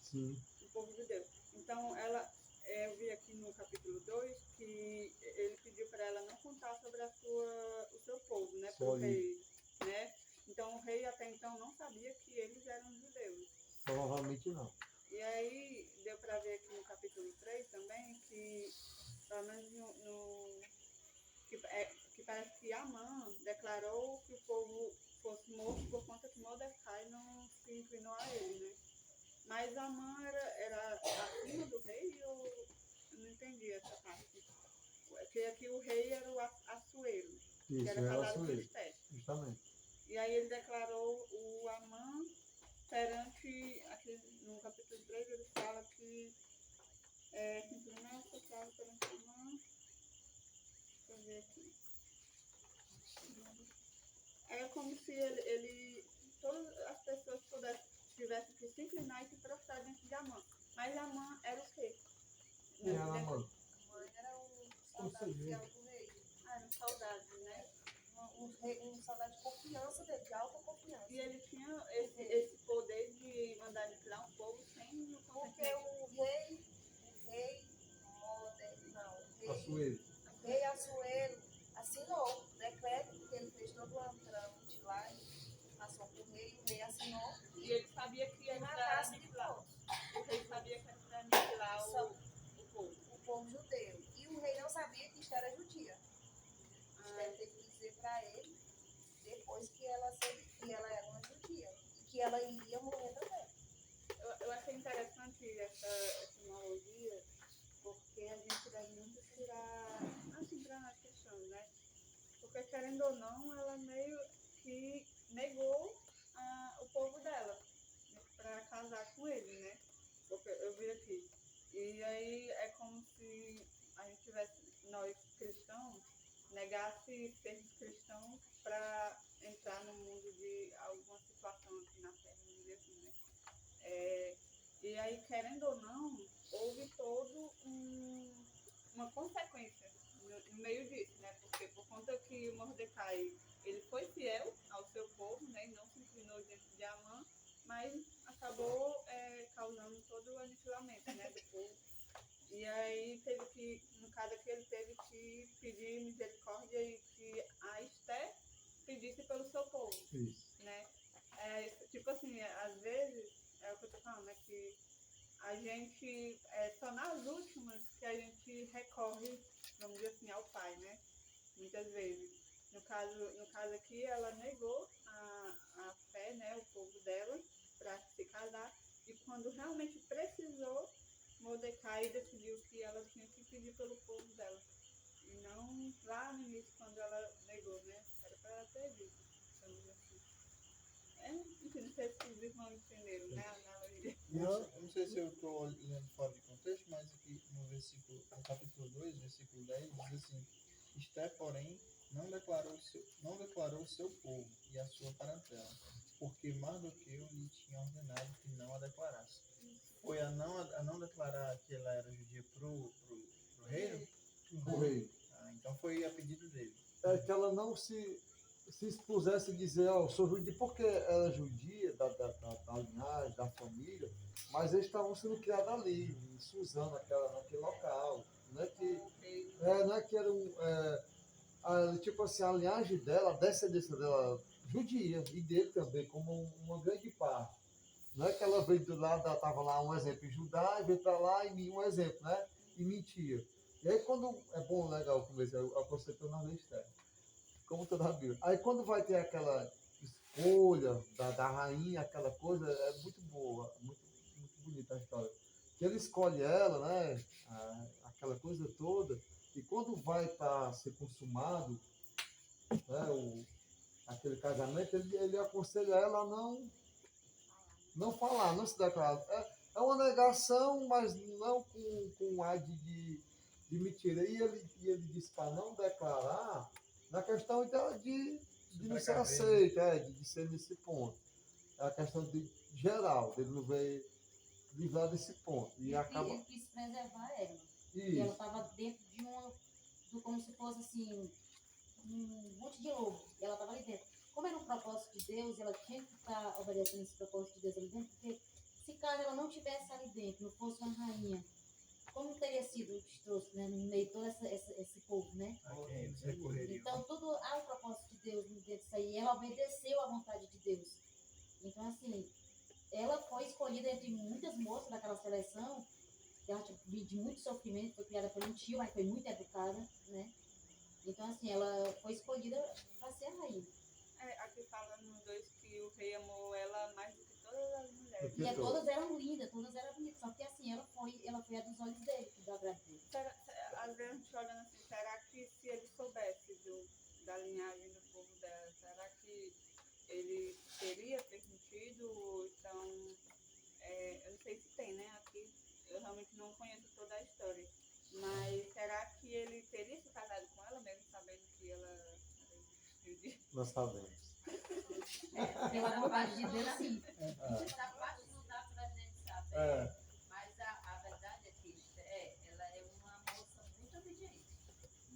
Sim. o povo judeu. Então, eu vi aqui no capítulo 2 que ele pediu para ela não contar sobre o seu povo, né, para o Só rei, né? Então, o rei até então não sabia que eles eram judeus. Provavelmente não. E aí, deu para ver aqui no capítulo 3 também que, pelo menos que parece que Amã declarou que o povo fosse morto por conta que Mordecai não se inclinou a ele, né? Mas Amã era acima do rei, eu não entendi essa parte. Porque aqui o rei era o Assuero, Isso, que era era casado com Assuero. Esté. Justamente. E aí ele declarou o Amã perante, aqui no capítulo 3, ele fala que se inclinar associado perante Amã. Deixa eu ver aqui. É como se todas as pessoas tivessem que se inclinar e se prostrar diante de Amã. Mas Amã era o rei. Quem era a mãe? A mãe era um soldado fiel do rei. Era um soldado, né? Um soldado de confiança dele, de alta confiança. E ele tinha esse poder de mandar aniquilar um povo sem o Porque consentimento. o rei Assuero assinou o decreto, porque ele fez todo o trâmite lá e passou para o rei assinou. E ele sabia que era na para raça de aniquilar. todos. O rei sabia que era para aniquilar o povo. O povo judeu. E o rei não sabia que Esther era judia. Esther teve que dizer para ele, depois que ela era uma judia. E que ela iria morrer também. Eu achei interessante essa etimologia, porque a gente deve muito tirar, assim, para nós questões, né? Porque, querendo ou não, ela meio que negou o povo dela para casar com ele, né? Porque eu vi aqui. E aí é como se a gente tivesse, nós cristãos, negasse sermos cristãos para entrar no mundo de alguma situação aqui na Terra, vamos dizer assim, né? E aí, querendo ou não, houve todo uma consequência no meio disso, né? Porque por conta que Mordecai, ele foi fiel ao seu povo, né? E não se inclinou diante de Amã, mas acabou causando todo o aniquilamento, né, do povo. E aí teve que, no caso aqui, ele teve que pedir misericórdia e que a Esté pedisse pelo seu povo. Isso. Né? Tipo assim, às vezes, é o que eu tô falando, é que a gente, só nas últimas que a gente recorre, vamos dizer assim, ao pai, né? Muitas vezes. No caso aqui, ela negou a fé, né, o povo dela, para se casar, e quando realmente precisou, Mordecai decidiu que ela tinha que pedir pelo povo dela. E não lá no início, quando ela negou, né? Era para ela ter dito, vamos dizer assim. Enfim, não sei se os irmãos entenderam, né, a analogia. Não sei se eu estou lendo fora de contexto, mas aqui no capítulo 2, versículo 10, diz assim: Esté, porém, não declarou o seu povo e a sua parentela, porque Mardoqueu lhe tinha ordenado que não a declarasse. Foi a não declarar que ela era judia pro reino? O rei. Então foi a pedido dele. É que ela não se expusesse a dizer, eu sou judia, porque ela é judia, da linhagem, da família, mas eles estavam sendo criados ali, em Suzano, naquele local. Não é que era tipo assim, a linhagem dela, a descendência dela, judia, e dele também, como uma grande parte. Não é que ela veio do lado, estava lá um exemplo em Judá, e veio para lá e um exemplo, né? E mentia. E aí quando, é bom, legal, começar a conceito na Esther, como toda a Bíblia. Aí quando vai ter aquela escolha da rainha, aquela coisa, é muito boa, muito, muito bonita a história. Que ele escolhe ela, né? Aquela coisa toda, e quando vai para ser consumado, né, aquele casamento, ele aconselha ela a não falar, não se declarar. É uma negação, mas não com ar de mentira. E ele disse para não declarar na questão de não ser aceito, de ser nesse ponto. É a questão geral, dele não ver livrar desse ponto. E acaba. Ele quis preservar ela. E ela Isso. estava dentro como se fosse assim, um monte de lobo. E ela estava ali dentro. Como era um propósito de Deus, ela tinha que estar obedecendo esse propósito de Deus ali dentro, porque se caso ela não tivesse ali dentro, não fosse uma rainha, como teria sido o destroço, né? No meio de todo esse povo, né? Eles recorreriam. Então, tudo há um propósito de Deus dentro disso aí. E ela obedeceu à vontade de Deus. Então, assim, ela foi escolhida entre muitas moças daquela seleção, que ela tinha vindo de muito sofrimento, foi criada por um tio, mas foi muito educada, né? Então, assim, ela foi escolhida para ser a rainha. Aqui fala no 2 que o rei amou ela mais do que todas as mulheres. Que E todo. todas eram lindas, todas eram bonitas. Só que, assim, ela foi a dos olhos dele, que deu agrado dele. Às vezes a gente olhando assim, será que se ele soubesse da linhagem do povo dela, será que ele teria permitido? Ou então, eu não sei se tem, né? Aqui eu realmente não conheço toda a história. Mas será que ele teria se casado com ela mesmo, sabendo que ela desistiu de... Nós sabemos. Pela vontade de Deus, sim. Essa parte não dá pra gente saber, É. mas a verdade é que ela é uma moça muito obediente.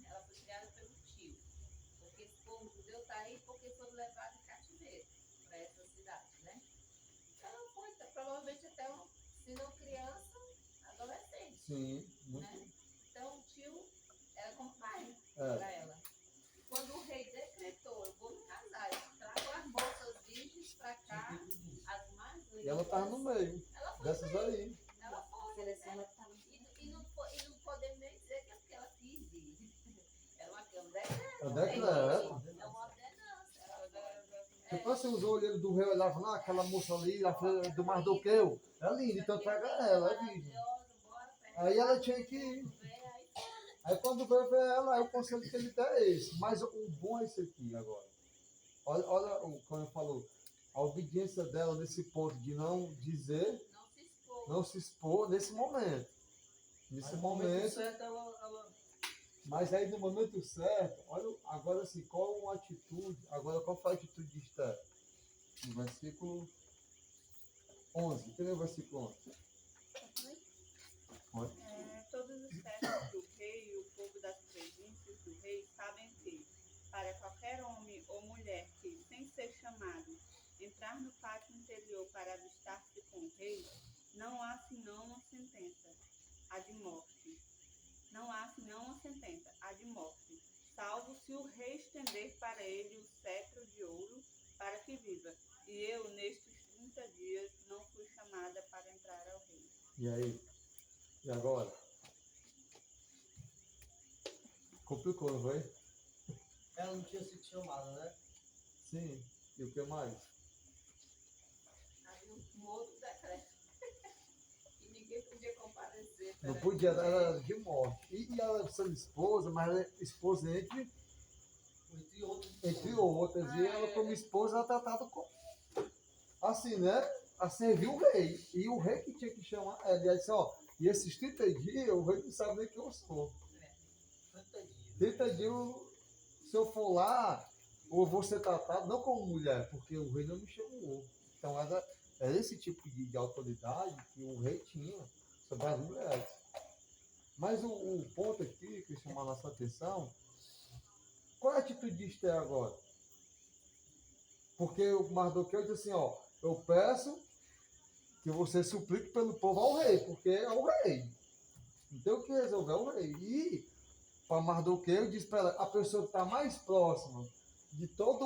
Ela foi criada pelo tio. Porque esse povo judeu está aí porque foram levados em cativeiro para essa cidade, né? Então ela foi, provavelmente até se não criança, adolescente, Sim, muito. né? Então o tio era como pai É. para ela. E quando o rei decretou, eu vou me casar, eu trago as moças virgens para cá, as mais lindas. E ela estava no meio Ela foi dessas aí. ela foi. Seleção, ela tá... E não podemos nem dizer que é porque ela quis ir. Era uma É um decreto. É uma ordenança. Ela Depois você usou o olho do rei, olhava lá, aquela moça ali, a filha do Mardoqueu. É linda, então pega ela, é virgem. Aí ela tinha que ir. Aí quando veio ver ela, aí o conselho que ele dá é esse. Mas o bom é esse aqui agora. Olha como eu falou, a obediência dela nesse ponto de não dizer, não se expor nesse momento. Nesse momento. certo, ela Mas aí no momento certo, olha, agora assim, qual a atitude, agora qual foi a atitude de Esther? No versículo 11, cadê o versículo 11? Olha. Todos os servos do rei e o povo das províncias do rei sabem que, para qualquer homem ou mulher que, sem ser chamado, entrar no pátio interior para avistar-se com o rei, não há senão uma sentença, a de morte. Não há senão uma sentença, a de morte, salvo se o rei estender para ele o cetro de ouro para que viva. E eu, nestes 30 dias, não fui chamada para entrar ao rei. E aí? E agora? Complicou, não foi? ela não tinha sido chamada, né? Sim. E o que mais? havia um outro decreto. E ninguém podia comparecer. Não podia, ela era de morte. E ela sendo esposa, mas ela é esposa entre outras. E ela, como esposa, ela tratada como assim, né? A servir o rei. E o rei que tinha que chamar ela. E ela disse, ó, e esses 30 dias, o rei não sabe nem quem eu sou. 30 dias, se eu for lá, eu vou ser tratado não como mulher, porque o rei não me chamou. Então era esse tipo de autoridade que o rei tinha sobre as mulheres. Mas o ponto aqui que chama a nossa atenção, qual é a atitude de Esther agora? Porque o Mardoqueu diz assim, ó, eu peço que você suplique pelo povo ao rei, porque é o rei. Não tem o que resolver, é o rei. E para Mardoqueu diz para ela, a pessoa que está mais próxima de todo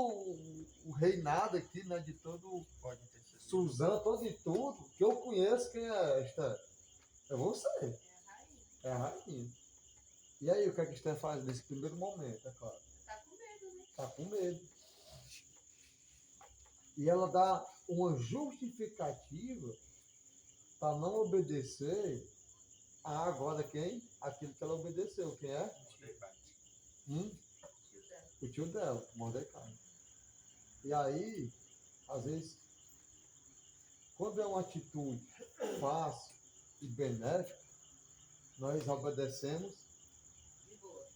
o reinado aqui, né, de todo Pode interceder. Suzano, todo e tudo, que eu conheço quem é Esther. É você. É a rainha. E aí, o que é que Esther faz nesse primeiro momento, é claro? Tá com medo, né? Está com medo. E ela dá uma justificativa para não obedecer a agora quem? Aquilo que ela obedeceu. Quem é? Mordecai. O tio dela, Mordecai. E aí, às vezes, quando é uma atitude fácil e benéfica, nós obedecemos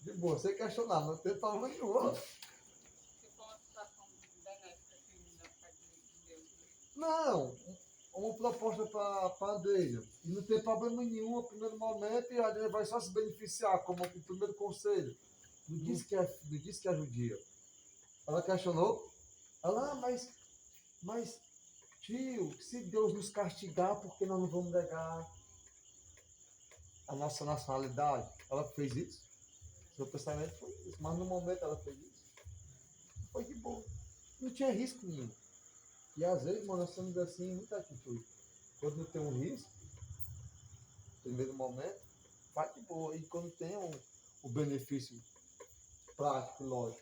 De boa, sem questionar, não tem problema nenhum. Se for uma situação benéfica, assim, da parte de Deus, né? Não, uma proposta para Andreia. E não tem problema nenhum no primeiro momento e a Andreia vai só se beneficiar, como o primeiro conselho. Não disse que é judia. Ela questionou. Ela, mas, tio, se Deus nos castigar, por que nós não vamos negar a nossa nacionalidade? Ela fez isso. Seu pensamento foi isso. Mas no momento ela fez isso. Foi de boa. Não tinha risco nenhum. E às vezes, mano, nós somos assim em muita atitude. Quando não tem um risco, no primeiro momento, vai de boa. E quando tem o benefício prático, lógico.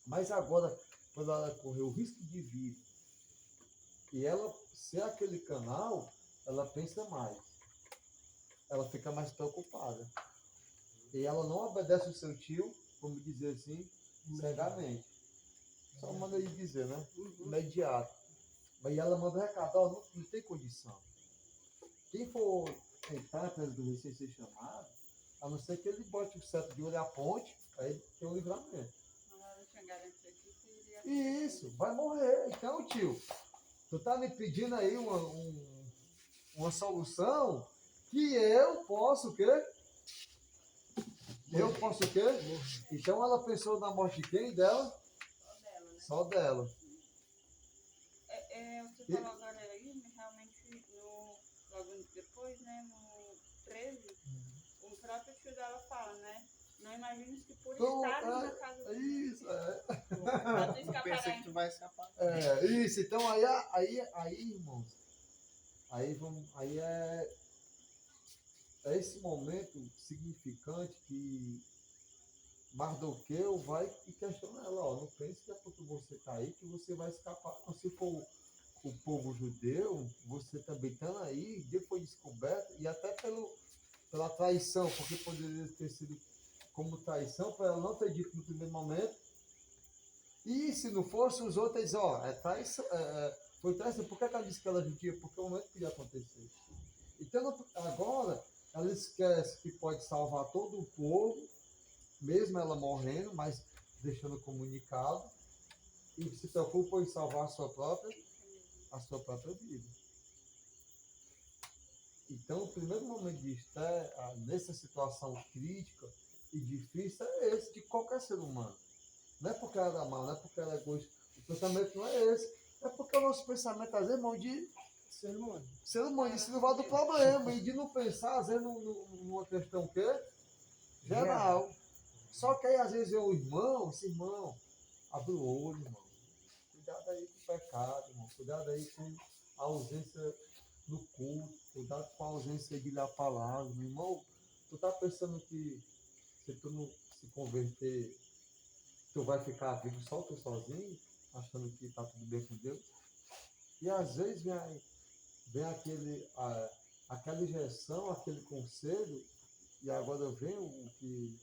Mas agora, quando ela correu o risco de vida, e ela ser aquele canal, ela pensa mais. Ela fica mais preocupada. E ela não obedece o seu tio, vamos dizer assim, cegamente. Só manda ele dizer, né? Imediato. Mas ela manda um recado, ó, não tem condição. Quem for entrar atrás do recém ser chamado, a não ser que ele bote o certo de olho à ponte, aí tem um livramento. Não tinha garantia que isso iria E isso, vai morrer. Então, tio, tu tá me pedindo aí uma solução que eu posso o quê? Eu posso o quê? Então ela pensou na morte de quem? Dela? só dela, né? Só dela. Você falou agora aí, realmente, logo depois, né, no 13, o próprio tio dela fala, né? Não imagines que por Então, estarem na casa do isso, é. pra tu Eu escapar pensei da que tu vai escapar. É, isso, então aí, irmãos, aí é esse momento significante que Mardoqueu vai e questiona ela, ó, não pense que é porque você está aí que você vai escapar. Não, se for o povo judeu, você também está aí, depois descoberto, e até pela traição, porque poderia ter sido como traição, para ela não ter dito no primeiro momento. E se não fosse, os outros, ó, traição, foi traição. Por que ela disse que ela é judia? Porque o momento podia acontecer. Então, agora, ela esquece que pode salvar todo o povo, mesmo ela morrendo, mas deixando comunicado, e se preocupa em salvar a sua própria vida. Então, o primeiro momento de estar nessa situação crítica e difícil é esse de qualquer ser humano. Não é porque ela é mal, não é porque ela é egoísta. O pensamento não é esse. É porque o nosso pensamento, às vezes, irmão, de ser humano, de se livrar do problema e de não pensar, às vezes, numa questão que é geral. Só que aí, às vezes, esse irmão, abre o olho, irmão. Cuidado aí com o pecado, irmão. Cuidado aí com a ausência no culto. Cuidado com a ausência de ler a palavra. Meu irmão, tu tá pensando que se tu não se converter, tu vai ficar vivo só tu sozinho, achando que tá tudo bem com Deus? E às vezes vem aquela injeção, aquele conselho, e agora vem o que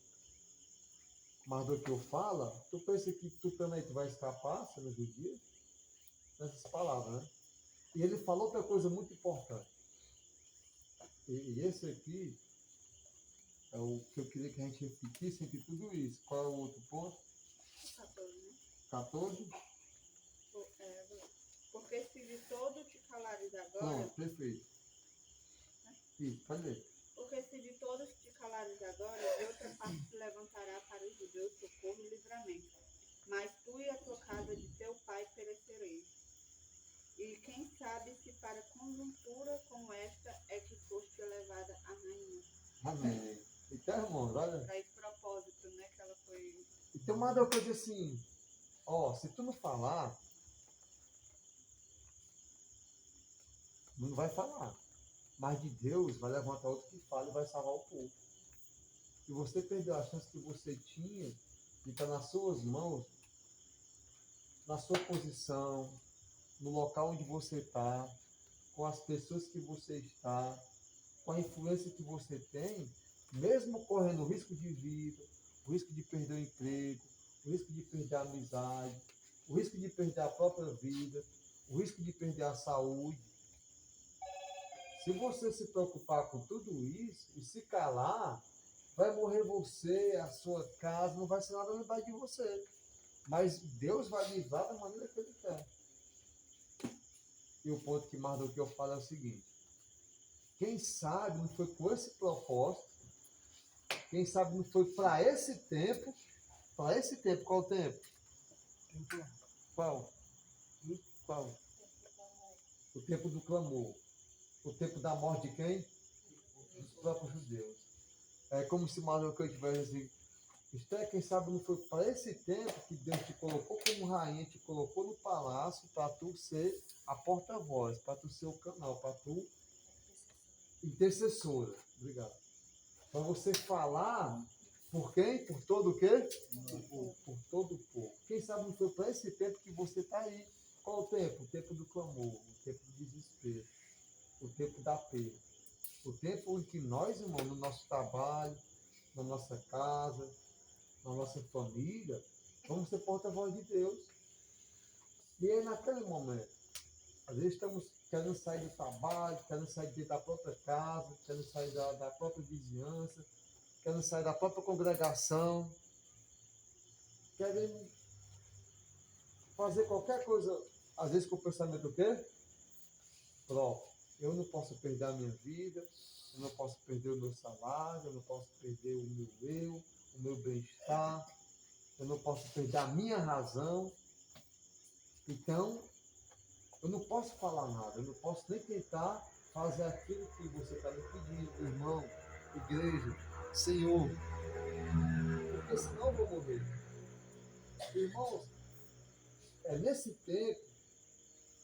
Mardoqueu fala, tu pensa que tu também tu vai escapar sendo judia? Nessas palavras, né? E ele falou outra coisa muito importante. E esse aqui é o que eu queria que a gente repetisse entre tudo isso. Qual é o outro ponto? 14, né? 14? Porque se de todo te calares agora, Pronto, perfeito. Isso, pode ler. porque se de todos te calares agora, de outra parte se levantará para os judeus socorro e livramento. Mas tu e a tua casa de teu pai perecereis. E quem sabe se para conjuntura como esta é que foste elevada a rainha. Amém. Então, irmãos, olha. Para esse propósito, né, que ela foi... Então, manda uma coisa assim, ó, se tu não falar, não vai falar. Mas de Deus vai levantar outro que fala e vai salvar o povo. E você perdeu a chance que você tinha de estar nas suas mãos, na sua posição, no local onde você está, com as pessoas que você está, com a influência que você tem, mesmo correndo o risco de vida, o risco de perder o emprego, o risco de perder a amizade, o risco de perder a própria vida, o risco de perder a saúde. Se você se preocupar com tudo isso e se calar, vai morrer você, a sua casa, não vai ser nada lembrar de você. Mas Deus vai livrar da maneira que Ele quer. E o ponto que mais do que eu falo é o seguinte: quem sabe não foi com esse propósito, quem sabe não foi para esse tempo, qual tempo? Qual? Qual? O tempo do clamor. O tempo da morte de quem? Dos próprios judeus. É como se Mardoqueu tivesse assim, Esther, quem sabe não foi para esse tempo que Deus te colocou como rainha, te colocou no palácio para tu ser a porta-voz, para tu ser o canal, para tu intercessora. Obrigado. Para você falar por quem? Por todo o quê? Por todo o povo. Quem sabe não foi para esse tempo que você está aí. Qual o tempo? O tempo do clamor, o tempo do desespero, o tempo da perda. O tempo em que nós, irmãos, no nosso trabalho, na nossa casa, na nossa família, vamos ser porta-voz de Deus. E aí, naquele momento, às vezes estamos querendo sair do trabalho, querendo sair da própria casa, querendo sair da própria vizinhança, querendo sair da própria congregação, querendo fazer qualquer coisa, às vezes com o pensamento do quê? Próprio. Eu não posso perder a minha vida, eu não posso perder o meu salário, eu não posso perder o meu eu, o meu bem-estar, eu não posso perder a minha razão. Então, eu não posso falar nada, eu não posso nem tentar fazer aquilo que você está me pedindo, irmão, igreja, Senhor, porque senão eu vou morrer. Irmãos, é nesse tempo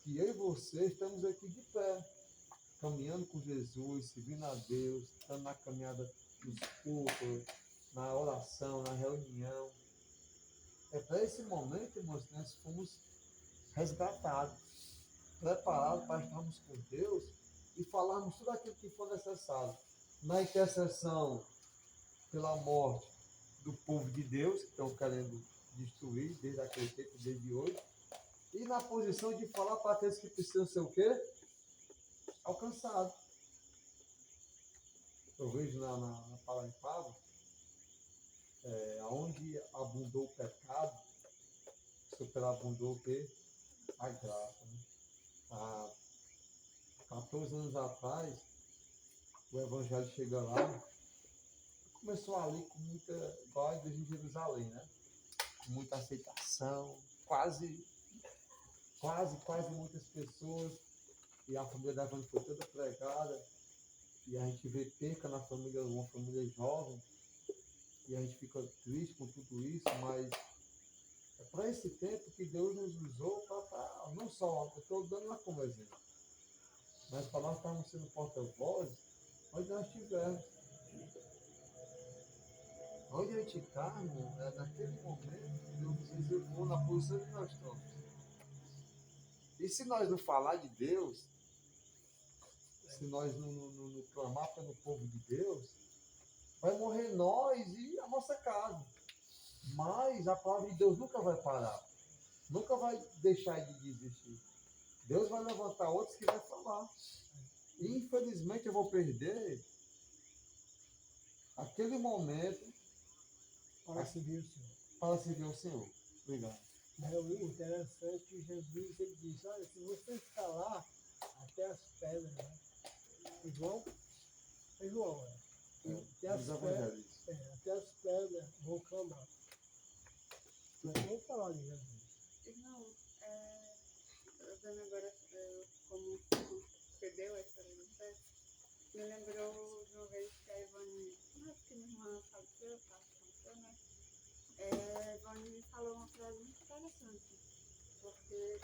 que eu e você estamos aqui de pé, caminhando com Jesus, servindo a Deus, estando na caminhada dos cultos, na oração, na reunião. É para esse momento, irmãos, que nós fomos resgatados, preparados para estarmos com Deus e falarmos tudo aquilo que for necessário. Na intercessão pela morte do povo de Deus, que estão querendo destruir desde aquele tempo, desde hoje, e na posição de falar para aqueles que precisam ser o quê? Alcançados. Eu vejo na palavra de Paulo, onde abundou o pecado, superabundou o quê? A graça. Né? Há 14 anos atrás, o evangelho chega lá, começou ali com muita, igual a igreja em Jerusalém, né? Com muita aceitação, quase muitas pessoas, e a família da Evangélica foi toda pregada, e a gente vê perca na família, uma família jovem, e a gente fica triste com tudo isso, mas é para esse tempo que Deus nos usou para, não só, eu estou dando lá como exemplo, mas para nós estarmos sendo porta-voz, onde nós estivermos. Onde a gente está, irmão, é naquele momento que Deus nos reservou na posição que nós estamos. E se nós não falar de Deus, se nós não clamar pelo povo de Deus, vai morrer nós e a nossa casa. Mas a palavra de Deus nunca vai parar. Nunca vai deixar de desistir. Deus vai levantar outros que vai falar. E infelizmente eu vou perder aquele momento Para servir o Senhor. para servir o Senhor. Obrigado. É o interessante que Jesus ele diz, olha, se você ficar lá, até as pedras, né? João, né? Até as pedras vão clamar. Nós vamos falar de Jesus. Irmão, eu vendo agora como perdeu a história do pé, me lembrou de uma vez que a Ivone, acho que minha irmã faleceu, né? A Ivone me falou uma frase muito interessante, porque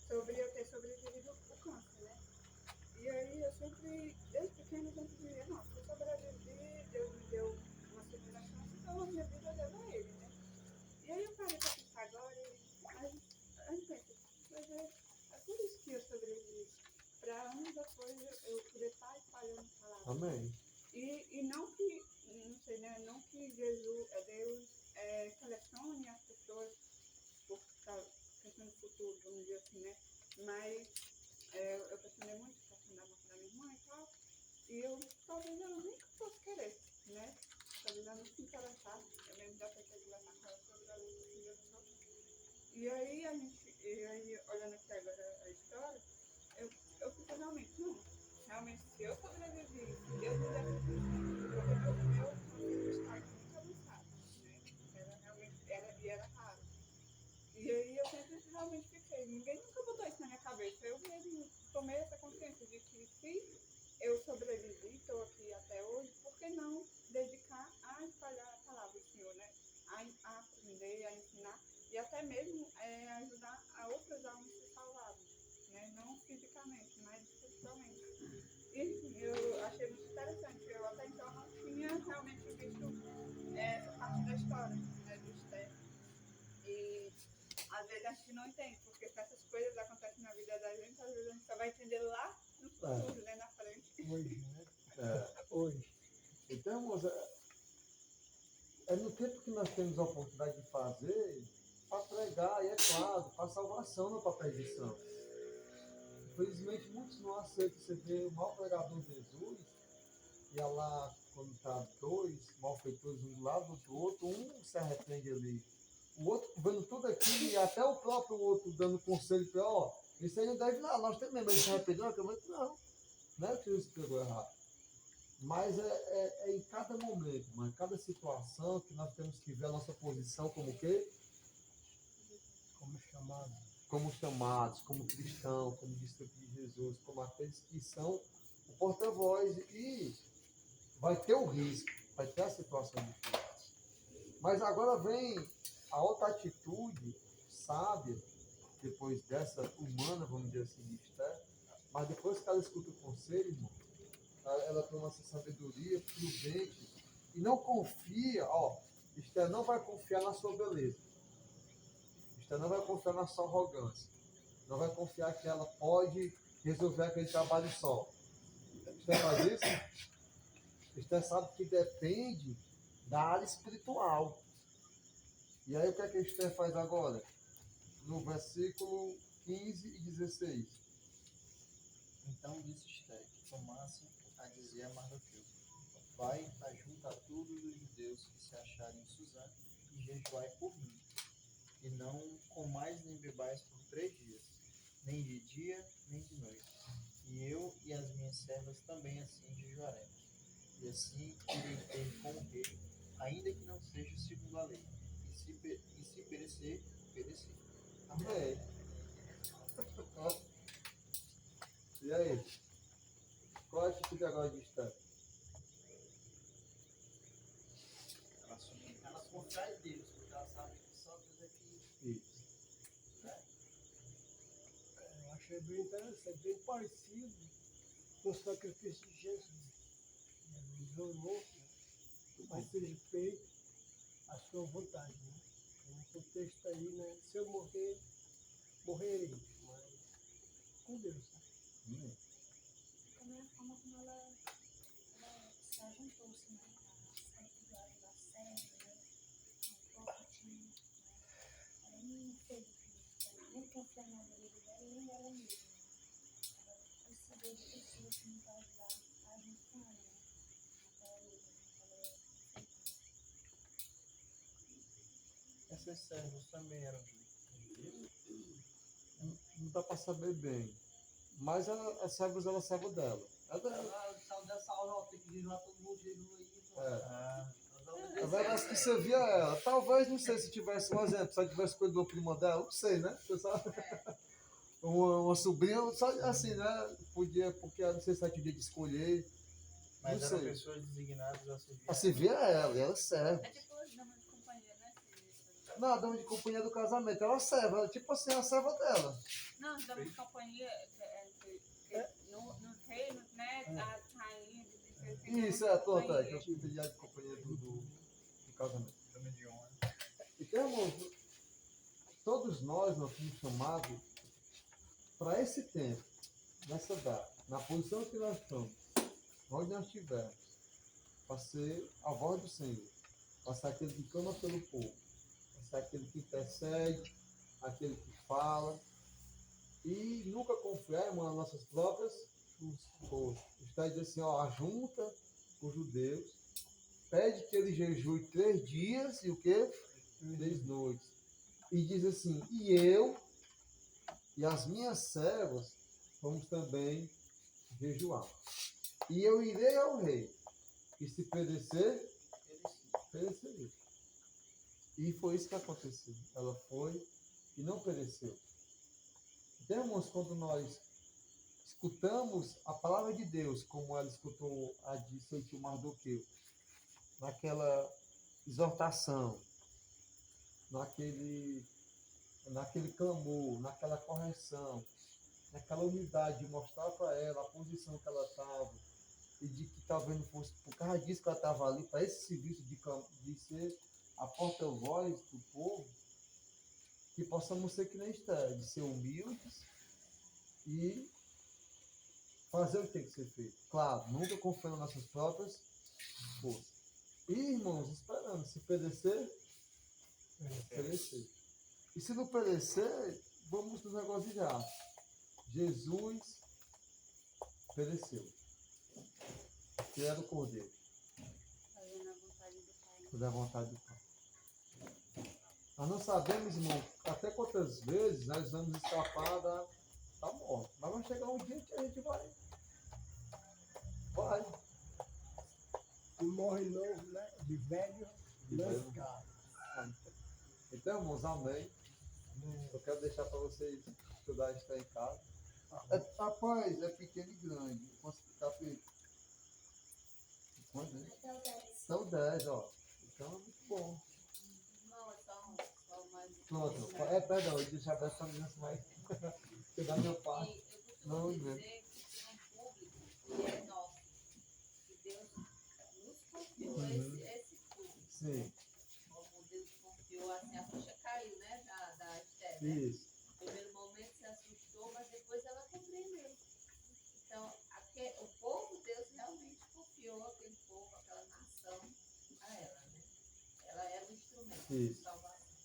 sobre eu ter sobrevivido o câncer, né? E aí eu sempre, desde pequena, eu sempre dizia, não, se eu sobrevivi, Deus me deu uma segunda chance, então a minha vida deve a Ele, né? E aí eu parei para pensar agora e a gente pensa, mas é por isso que eu sobrevivi. Para anos depois eu poder estar espalhando a palavra. Amém. E não que, não sei, né? Não que Deus selecione as pessoas por questão do futuro, vamos dizer assim, né? Mas eu questionei muito a questão da morte da minha irmã e tal, e talvez eu nunca fosse querer, né? Talvez E aí, olhando aqui agora a história, eu fico realmente, não. Realmente, se eu sobrevivi, se Deus me der porque meu estado muito avançado, né? Era raro. E aí eu sempre realmente fiquei. Ninguém nunca botou isso na minha cabeça. Eu mesmo tomei essa consciência de que se eu sobrevivi, estou aqui até hoje, por que não dedicar a espalhar a palavra do Senhor, né? A aprender, a ensinar e até mesmo ajudar a outras almas a se salvarem, né? Não fisicamente, mas espiritualmente. E enfim, eu achei muito interessante. Eu até então não tinha realmente visto essa parte da história, né, do Esther. E às vezes a gente não entende, porque se essas coisas acontecem na vida da gente, às vezes a gente só vai entender lá no futuro, né, na frente. Hoje, né? Hoje. Então, moça, é no tempo que nós temos a oportunidade de fazer para pregar, e é claro, para salvação, não para perdição. Infelizmente, muitos não aceitam. Você vê o mau pregador Jesus, e lá, quando está dois malfeitores, um do lado do outro, um se arrepende ali. O outro vendo tudo aquilo, e até o próprio outro dando conselho para ele, ó, isso aí não deve não, nós temos mesmo, ele se arrependeu, não é que isso pegou errado. Mas é em cada momento, em cada situação que nós temos que ver a nossa posição como o quê? Como chamado. Como chamados, como cristãos, como discípulos de Jesus, como aqueles que são o porta-voz. E vai ter o risco, vai ter a situação difícil. Mas agora vem a outra atitude sábia, depois dessa humana, vamos dizer assim, de Esther, mas depois que ela escuta o conselho, irmão, ela toma essa sabedoria prudente e não confia, Esther não vai confiar na sua beleza. Esther não vai confiar na sua arrogância. Não vai confiar que ela pode resolver aquele trabalho só. Esther faz isso? Esther sabe que depende da área espiritual. E aí o que é que Esther faz agora? No versículo 15 e 16. Então disse Esther que tomasse a dizer a Mardoqueu: vai, ajunta todos os judeus que se acharem em Suzã e jejuai por mim. E não comais nem bebais por 3 dias, nem de dia, nem de noite. E eu e as minhas servas também assim jejuaremos. E assim irei ter com o rei, ainda que não seja segundo a lei. E se perecer, perecer. Amém. E aí? Qual é a atitude agora de Esther? Ela confia em Deus, porque ela sabe que só Deus é que. Isso. Eu achei bem interessante, bem parecido com o sacrifício de Jesus. Ele isolou, mas seja feito a sua vontade. Né? No contexto aí, né? Se eu morrer, morrerei, mas com Deus. Né? Também a forma como ela se ajuntou-se, né? A espiritualidade da serva, né? O próprio time, né? Ela não fez nem confiar na vida dela, nem ela mesma. Ela precisou de pessoas que não ajudar a gente com ela, né? Naquela luta, naquela Essas servas também eram judeus. Não dá para saber bem. Mas as servas, ela serva dela. Ela saiu dessa aula, ó, tem que jejuar todo mundo jejua aí. A verdade é que servia ela. Talvez, não sei se tivesse um exemplo, se ela tivesse coisa do primo dela, não sei, né? Você sabe? Uma sobrinha, só assim, né? Podia, porque não sei se ela tinha de escolher. Mas não eram sei. pessoas designadas a servir. A servia ela, e ela serve. É tipo as damas de companhia, né? Não, a dama de companhia do casamento, ela serve, ela, tipo assim, a serva dela. Não, as damas de companhia, nos reinos, né? As rainhas de Isso, pronto, que eu entendi de companhia do casamento. Dama de honra. Então, irmãos, todos nós fomos chamados para esse tempo, nessa data, na posição que nós estamos, onde nós estivermos, para ser a voz do Senhor, para ser aquele que clama pelo povo, para ser aquele que intercede, aquele que fala, e nunca confiar, irmão, nas nossas próprias forças. Está dizendo assim, ajunta os judeus, pede que ele jejue 3 dias e o quê? 3 noites. E diz assim, e eu e as minhas servas vamos também jejuar. E eu irei ao rei, e se perecer, perecerei. E foi isso que aconteceu. Ela foi e não pereceu. Então, irmãos, quando nós escutamos a palavra de Deus, como ela escutou a de seu tio Mardoqueu, naquela exortação, naquele clamor, naquela correção, naquela humildade de mostrar para ela a posição que ela estava e de que talvez não fosse por causa disso que ela estava ali, para esse serviço de ser a porta-voz do povo, que possamos ser que nem Esther, de ser humildes e fazer o que tem que ser feito. Claro, nunca confiando nas nossas próprias forças. E, irmãos, esperando, se perecer, perecer. E se não perecer, vamos nos regozijar. Jesus pereceu. Que era o Cordeiro. Fazendo a vontade do Pai. Fazer a vontade do Pai. Nós não sabemos, irmão, até quantas vezes nós vamos escapar da morte. Mas vai chegar um dia que a gente vai. E morre novo, né? De velho, lascado. Então, irmãos, amém. Eu quero deixar para vocês estudar isso em casa. Rapaz, é pequeno e grande. Eu posso explicar para ele. Quanto, né? Até o 10. São 10, ó. Então é muito bom. Não, é só mais. Pronto. Perdão, eu deixar essa criança mais. Você dá meu pai. Eu Não, costumo dizer que tem um público que é nosso. Que Deus nos confiou esse público. Sim. Como Deus confiou, assim, a ficha caiu, né? Da Esther. Isso. No primeiro momento se assustou, mas depois ela compreendeu. Então, o povo, Deus realmente confiou aquele povo, aquela nação a ela, né? Ela era um instrumento de salvação.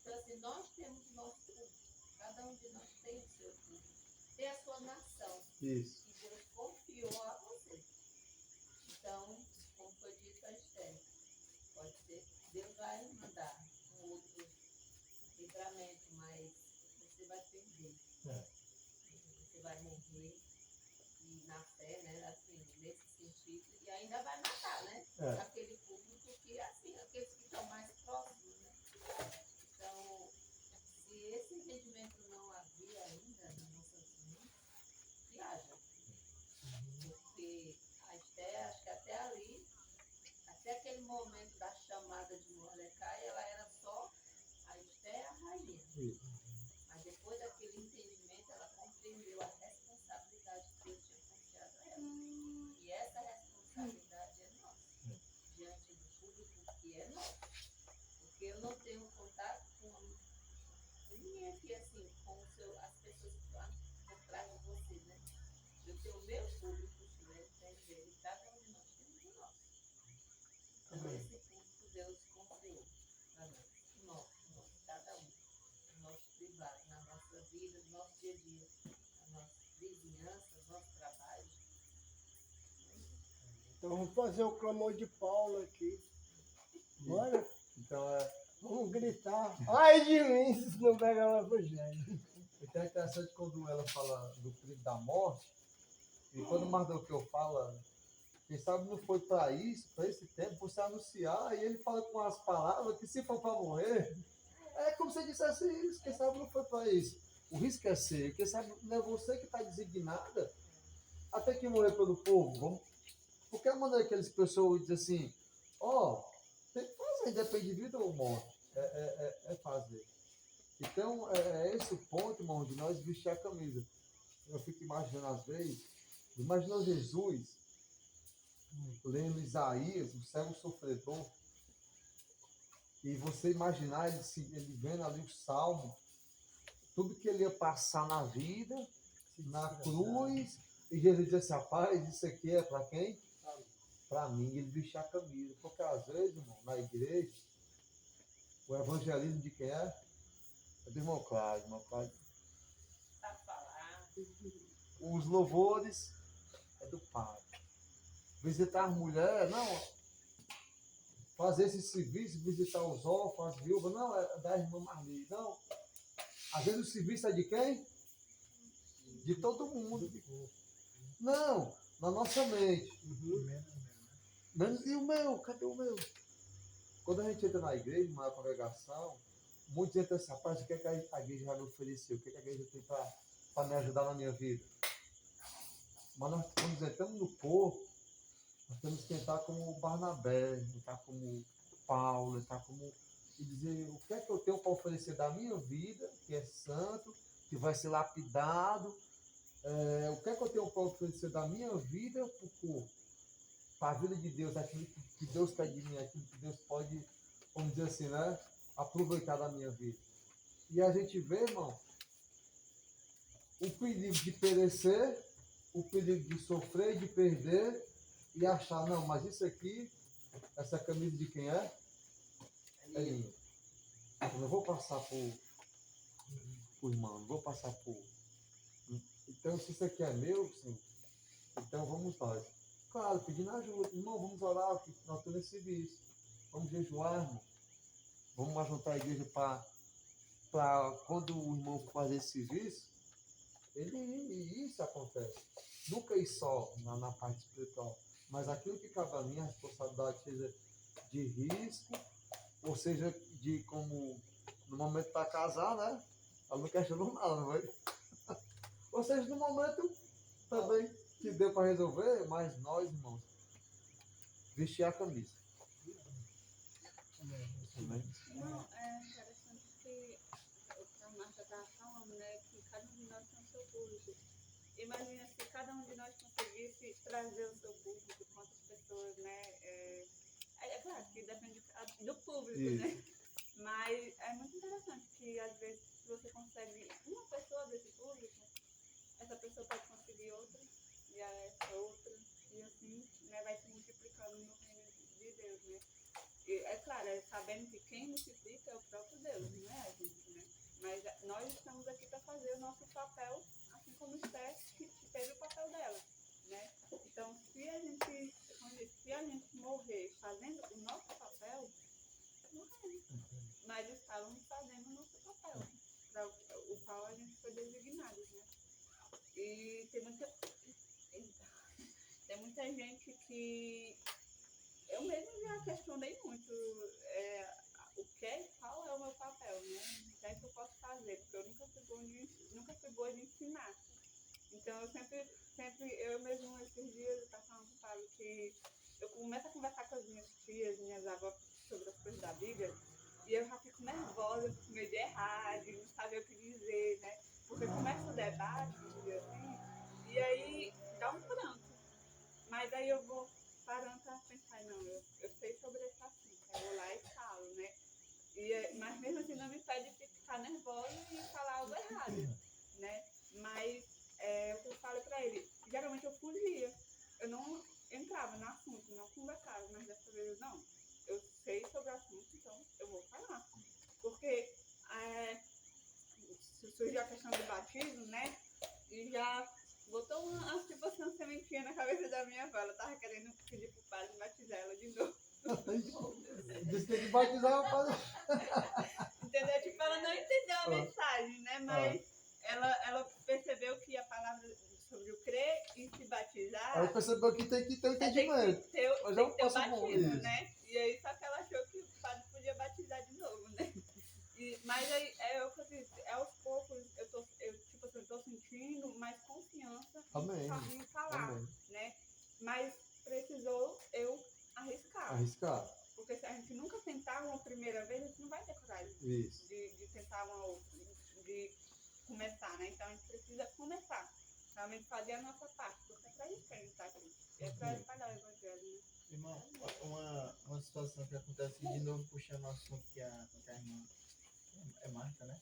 Então, assim, nós temos o nosso público. Cada um de nós tem o seu público. Tem a sua nação. Isso. Que Deus confiou a você. Então, como foi dito a Esther, pode ser que Deus vai mandar um outro livramento, mas você vai perder. Você vai morrer e na fé, né? Assim, nesse sentido, e ainda vai matar, né? Aquele público que, assim, aqueles que estão mais próximos, né? Então, se esse entendimento não havia ainda nas nossas mentes, viaja. Porque a Esther, acho que até ali, até aquele momento da chamada de Mordecai, ela era só a Esther, a rainha. Mas depois daquele entendimento, ela compreendeu a responsabilidade que Deus tinha confiado a ela. E essa responsabilidade é nossa, diante do público que é nosso. Porque eu não tenho contato com ninguém aqui, assim, com as pessoas que estão por trás de você, né? Eu tenho o meu público, né? Tem dele, cada um de nós temos o nosso. Então, esse público Deus confiou para nós, cada um, no nosso privado, na nossa vida, no nosso dia a dia, na nossa vizinhança, no nosso trabalho. Então vamos fazer o clamor de Paulo aqui. Bora? Então Vamos gritar. Ai de mim se não pegar o evangelho. Então é interessante quando ela fala do perigo da morte, e quando o Mardoqueu fala, quem sabe não foi para isso, para esse tempo, você anunciar, e ele fala com as palavras que se for para morrer, é como se dissesse isso, quem sabe não foi para isso. O risco é ser, quem sabe não é você que está designada até que morrer pelo povo. Porque a maneira que eles pessoas dizem assim, tem que fazer, independe de vida ou morte, é fazer. Então, é esse o ponto, irmão, de nós vestir a camisa. Eu fico imaginando às vezes, imaginou Jesus, lendo Isaías, o servo sofredor, e você imaginar ele vendo ali o Salmo, tudo que ele ia passar na vida, na cruz, e Jesus disse assim, rapaz, isso aqui é para quem? Para mim, ele vestir a camisa. Porque às vezes, irmão, na igreja, o evangelismo de quem é? É do irmão Cláudio, Sabe falar. Os louvores é do Pai. Visitar as mulheres, não. fazer esse serviço, visitar os órfãos, as viúvas, não, é da irmã Marli, não. Às vezes o serviço é de quem? De todo mundo. Não, na nossa mente. Menos e o meu, cadê o meu? Quando a gente entra na igreja, na congregação, muitos entram assim, rapaz, o que, é que a igreja vai me oferecer? O que, é que a igreja tem para me ajudar na minha vida? Mas nós, quando entramos no corpo, nós temos que entrar como Barnabé, entrar como Paulo, entrar como. E dizer o que é que eu tenho para oferecer da minha vida, que é santo, que vai ser lapidado. O que é que eu tenho para oferecer da minha vida para o corpo? Para a vida de Deus, aquilo que Deus pede de mim, aquilo que Deus pode, vamos dizer assim, né? Aproveitar da minha vida. E a gente vê, irmão, o perigo de perecer, o perigo de sofrer, de perder e achar, não, mas isso aqui, essa camisa de quem é? É minha. Eu não vou passar por irmão, não vou passar por. Então, se isso aqui é meu, sim, então vamos nós. Claro, pedindo ajuda. Irmão, vamos orar, que nós estamos nesse serviço. Vamos jejuar, irmão. Vamos ajuntar a igreja para quando o irmão fazer esse serviço, isso acontece. Nunca ir só na parte espiritual. Mas aquilo que cabe a mim, a responsabilidade seja de risco, ou seja, de como no momento para casar, né? Ela não questionou nada, não vai? Ou seja, no momento também que deu para resolver, mas nós, irmãos, vestir a camisa. Não, é interessante que o que a Marta estava falando, né? Que cada um de nós tem o seu público. Imagina se cada um de nós conseguisse trazer o seu público, quantas pessoas, né? É claro que depende do público, né? Mas é muito interessante que às vezes se você consegue uma pessoa desse público, essa pessoa pode conseguir outra, e essa outra, e assim, né, vai se multiplicando no reino de Deus, né? E, é claro, sabendo que quem multiplica é o próprio Deus, não é a gente, né? Mas nós estamos aqui para fazer o nosso papel, assim como Esther que teve o papel dela, né? Então, se a gente morrer fazendo o nosso papel, morremos. Nós estávamos fazendo o nosso papel, para o qual a gente foi designado, né? E tem muita gente que eu mesmo já questionei muito qual é o meu papel, né? O que é que eu posso fazer? Porque eu nunca fui boa de ensinar. Então eu sempre eu mesmo esses dias eu estava falando com o Pablo que eu começo a conversar com as minhas tias, minhas avós sobre as coisas da Bíblia, e eu já fico nervosa, fico meio de errar, de não saber o que dizer, né? Porque começa o debate, assim, e aí dá um branco. Mas aí eu vou parando para pensar, não, eu sei sobre esse assunto, eu vou lá e falo, né? Mas mesmo assim não me impede de ficar nervosa e falar algo errado, né? Mas o que eu falo para ele, geralmente eu fugia, eu não entrava no assunto, não conversava, mas dessa vez eu sei sobre o assunto, então eu vou falar. Porque surgiu a questão do batismo, né? E já botou uma sementinha na cabeça da minha avó. Ela tava querendo pedir pro padre batizar ela de novo. Diz que tem que batizar o padre. Entendeu? Tipo, ela não entendeu a mensagem, né? Mas ela percebeu que a palavra sobre o crer e se batizar. Ela percebeu que tem que ter o entendimento. Tem que ter o batismo, né? E aí só que ela achou que o padre podia batizar de novo, né? Mas aí é o que eu disse, aos poucos eu tô sentindo mais confiança em falar, Amém. né? Mas precisou eu arriscar. Porque se a gente nunca tentar uma primeira vez, a gente não vai ter coragem de tentar uma outra, de começar, né? Então a gente precisa começar, realmente fazer a nossa parte, porque é para isso que a gente está aqui, é para espalhar o evangelho, né? Irmão, uma situação que acontece de novo, puxando o assunto que a irmã Marta, né?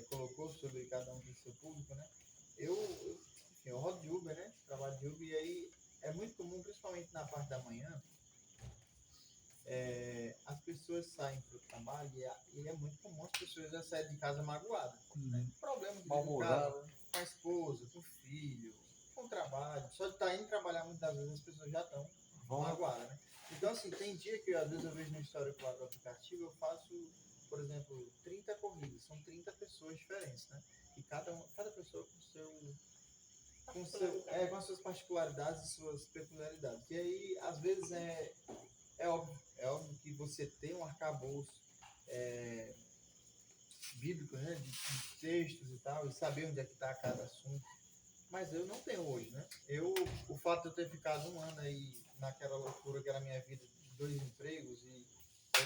Colocou sobre cada um do seu público, né? Eu rodo de Uber, né? Trabalho de Uber, e aí é muito comum, principalmente na parte da manhã, as pessoas saem para o trabalho e é muito comum as pessoas já saírem de casa magoadas. Né? Problema de casa, com a esposa, com o filho, com o trabalho. Só de estar indo trabalhar muitas vezes as pessoas já estão magoadas, né? Então, assim, tem dia que às vezes eu vejo no histórico lá do aplicativo, eu faço, por exemplo, 30 corridas, são 30 pessoas diferentes, né? E cada pessoa com as suas particularidades e suas peculiaridades. E aí, às vezes, é óbvio que você tem um arcabouço bíblico, né? De textos e tal, e saber onde é que está cada assunto. Mas eu não tenho hoje, né? O fato de eu ter ficado um ano aí naquela loucura que era a minha vida, de 2 empregos, e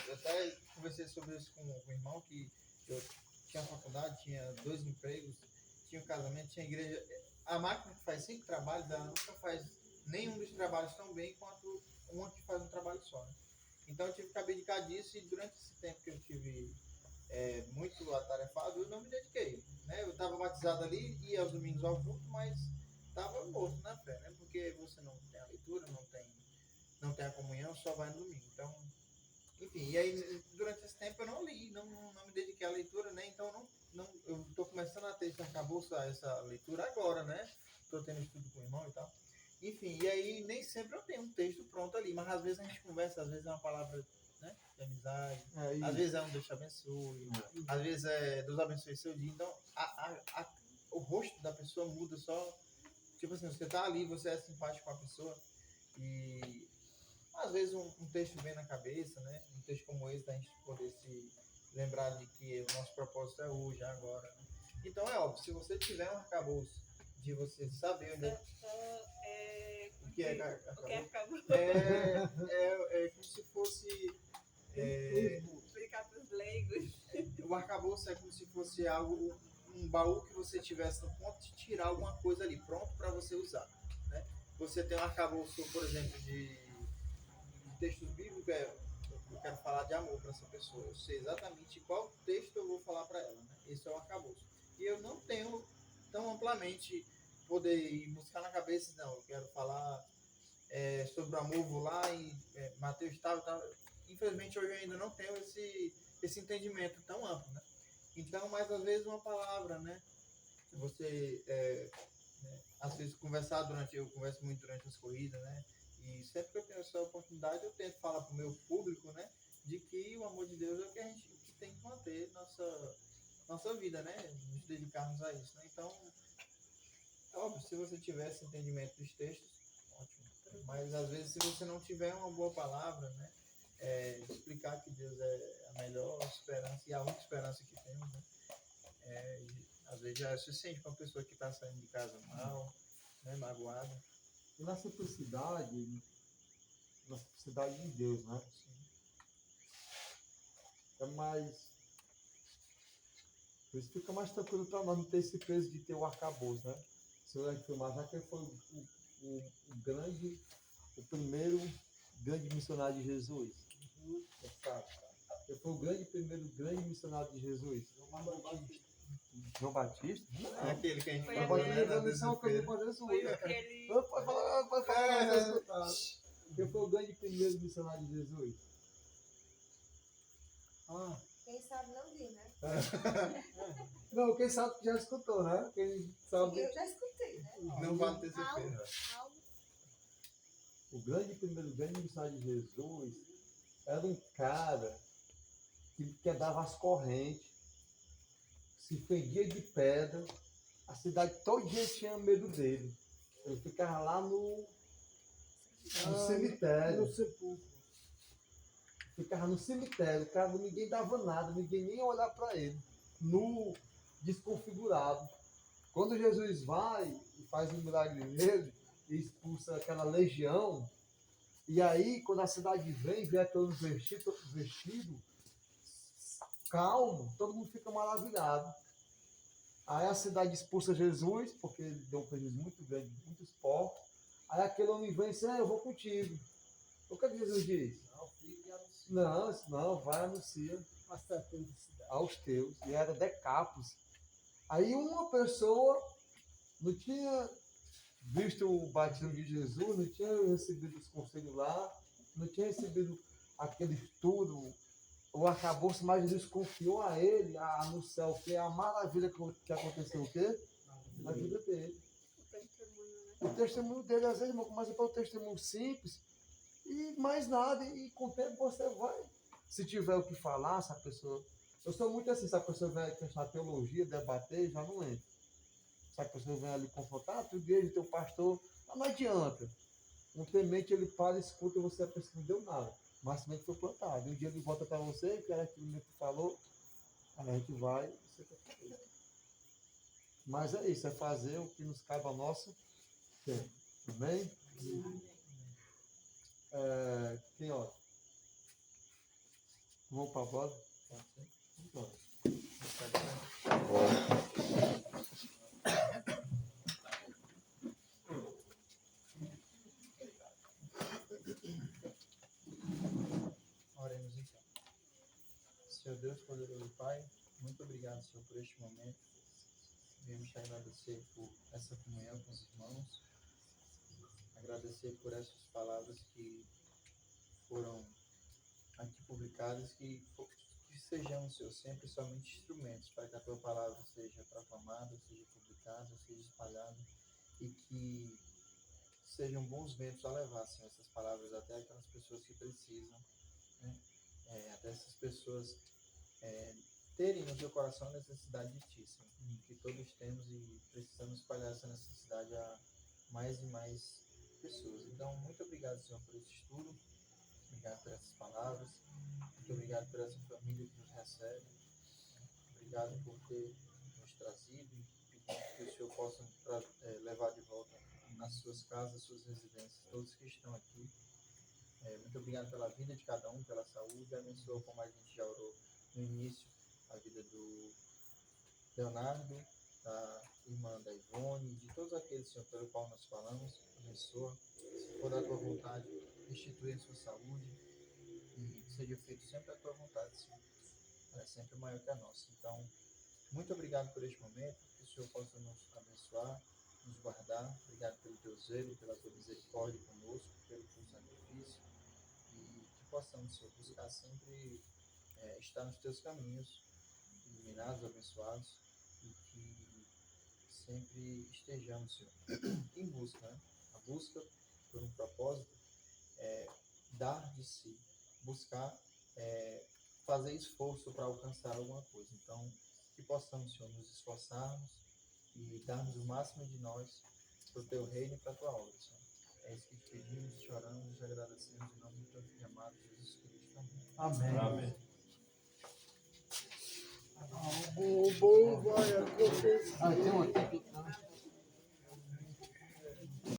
eu até conversei sobre isso com o irmão, que eu tinha faculdade, tinha 2 empregos, tinha um casamento, tinha igreja. A máquina que faz 5 trabalhos, ela nunca faz nenhum dos trabalhos tão bem quanto uma que faz um trabalho só, né? Então eu tive que abdicar disso, e durante esse tempo que eu tive muito atarefado, eu não me dediquei, né? Eu estava batizado ali, ia aos domingos ao culto, mas estava morto na fé, né? Porque você não tem a leitura, não tem a comunhão, só vai no domingo. Então, enfim, e aí durante esse tempo eu não li, não me dediquei à leitura, né? Então eu estou começando a ter esse arcabouço, essa leitura agora, né? Estou tendo estudo com o irmão e tal. Enfim, e aí nem sempre eu tenho um texto pronto ali, mas às vezes a gente conversa, às vezes é uma palavra, né, de amizade, às vezes é um Deus te abençoe, às vezes é Deus abençoe seu dia. Então, o rosto da pessoa muda só. Tipo assim, você tá ali, você é simpático com a pessoa, e às vezes um texto vem na cabeça, né? Um texto como esse, da gente poder se lembrar de que o nosso propósito é hoje, é agora, né? Então é óbvio, se você tiver um arcabouço de você saber onde o que é arcabouço, é como se fosse explicar para os leigos. o arcabouço é como se fosse algo, um baú que você tivesse no ponto de tirar alguma coisa ali, pronto para você usar, né? Você tem um arcabouço, por exemplo, de textos bíblicos, eu quero falar de amor para essa pessoa, eu sei exatamente qual texto eu vou falar para ela, né? Esse é o arcabouço. E eu não tenho tão amplamente poder ir buscar na cabeça, não, eu quero falar sobre o amor, vou lá em Mateus tal. Infelizmente hoje eu ainda não tenho esse entendimento tão amplo, né? Então, mas às vezes uma palavra, né? Você, às vezes eu converso muito durante as corridas, né? E sempre que eu tenho essa oportunidade, eu tento falar para o meu público, né? De que o amor de Deus é o que a gente tem que manter nossa vida, né? Nos dedicarmos a isso, né? Então, óbvio, se você tiver esse entendimento dos textos, ótimo. Mas às vezes, se você não tiver uma boa palavra, né? Explicar que Deus é a melhor esperança e a única esperança que temos, né? Às vezes já é suficiente para uma pessoa que está saindo de casa mal, né? Magoada. E na simplicidade de Deus, né? É mais. Por isso fica mais tranquilo para nós não ter esse peso de ter o arcabouço, né? Se eu filmar, já que ele foi o primeiro grande missionário de Jesus. Sabe? Ele foi o primeiro grande missionário de Jesus. João Batista? É aquele que a gente Foi falou, né? A missão que ele pode Foi Jesus. aquele. Pode falar. Quem foi o grande primeiro missionário de Jesus? Quem sabe não diz, né? Não, quem sabe que já escutou, né? Quem sabe. Eu já escutei, né? Não vale ter certeza. O primeiro grande missionário de Jesus era um cara que quebrava as correntes, se fendia de pedra, a cidade toda tinha medo dele. Ele ficava lá no cemitério. No sepulcro. Ficava no cemitério, cara, ninguém dava nada, ninguém nem olhava para ele, nu, desconfigurado. Quando Jesus vai e faz um milagre nele, e expulsa aquela legião, e aí, quando a cidade vê aqueles vestidos, calmo, todo mundo fica maravilhado. Aí a cidade expulsa Jesus, porque ele deu um prejuízo muito grande, muitos porcos. Aí aquele homem vem e diz, eu vou contigo. O que Jesus diz? Não, vai anuncia aos teus. E era Decápolis. Aí uma pessoa não tinha visto o batismo de Jesus, não tinha recebido os conselhos lá, não tinha recebido aquele estudo, o arcabouço, mas Jesus confiou a ele, no céu, que é a maravilha que aconteceu o quê? Na vida dele. O testemunho dele, às vezes, irmão, começa pelo testemunho simples, E mais nada, e com o tempo você vai. Se tiver o que falar, se a pessoa. Eu sou muito assim, se a pessoa vem questionar teologia, debater, já não entra. Se a pessoa vem ali confrontar, a tua igreja, teu pastor, não adianta. Um temente ele para, escuta e você pensa que não deu nada. Mas a semente foi plantada. E um dia ele volta para você, que era aquilo que tu falou, aí a gente vai. Você tá fazendo. Mas é isso, é fazer o que nos cabe a nossa tempo. Amém? Quem ora? Vamos para a bola? Vamos embora. Oremos então. Senhor Deus, poderoso Pai, muito obrigado, Senhor, por este momento. Viemos te agradecer por essa comunhão com os irmãos, agradecer por essas palavras que foram aqui publicadas, que sejamos, Senhor, sempre somente instrumentos para que a tua palavra seja proclamada, seja publicada, seja espalhada e que sejam bons ventos a levar, Senhor, essas palavras até aquelas pessoas que precisam, né? Até essas pessoas terem no seu coração a necessidade de Ti, Senhor, que todos temos e precisamos espalhar essa necessidade a mais e mais pessoas. Então, muito obrigado, Senhor, por esse estudo, obrigado por essas palavras, muito obrigado por essa família que nos recebe, obrigado por ter nos trazido e pedir que o Senhor possa levar de volta nas suas casas, suas residências, todos que estão aqui. Muito obrigado pela vida de cada um, pela saúde, abençoa como a gente já orou no início, a vida do Leonardo, da irmã da Ivone, de todos aqueles, Senhor, pelo qual nós falamos, abençoa, se for da tua vontade, restitui a sua saúde e seja feito sempre a tua vontade, Senhor, ela é sempre maior que a nossa. Então, muito obrigado por este momento, que o Senhor possa nos abençoar, nos guardar, obrigado pelo teu zelo, pela tua misericórdia conosco, pelo teu sacrifício, e que possamos, Senhor, buscar sempre estar nos teus caminhos, iluminados, abençoados, e que sempre estejamos, Senhor, em busca, né? A busca por um propósito é dar de si, buscar fazer esforço para alcançar alguma coisa. Então, que possamos, Senhor, nos esforçarmos e darmos o máximo de nós para o teu reino e para a tua obra, Senhor. É isso que te pedimos, te oramos, te agradecemos em nome do teu filho amado Jesus Cristo. Amém. Amém. Algo bom vai acontecer. Tem um aqui.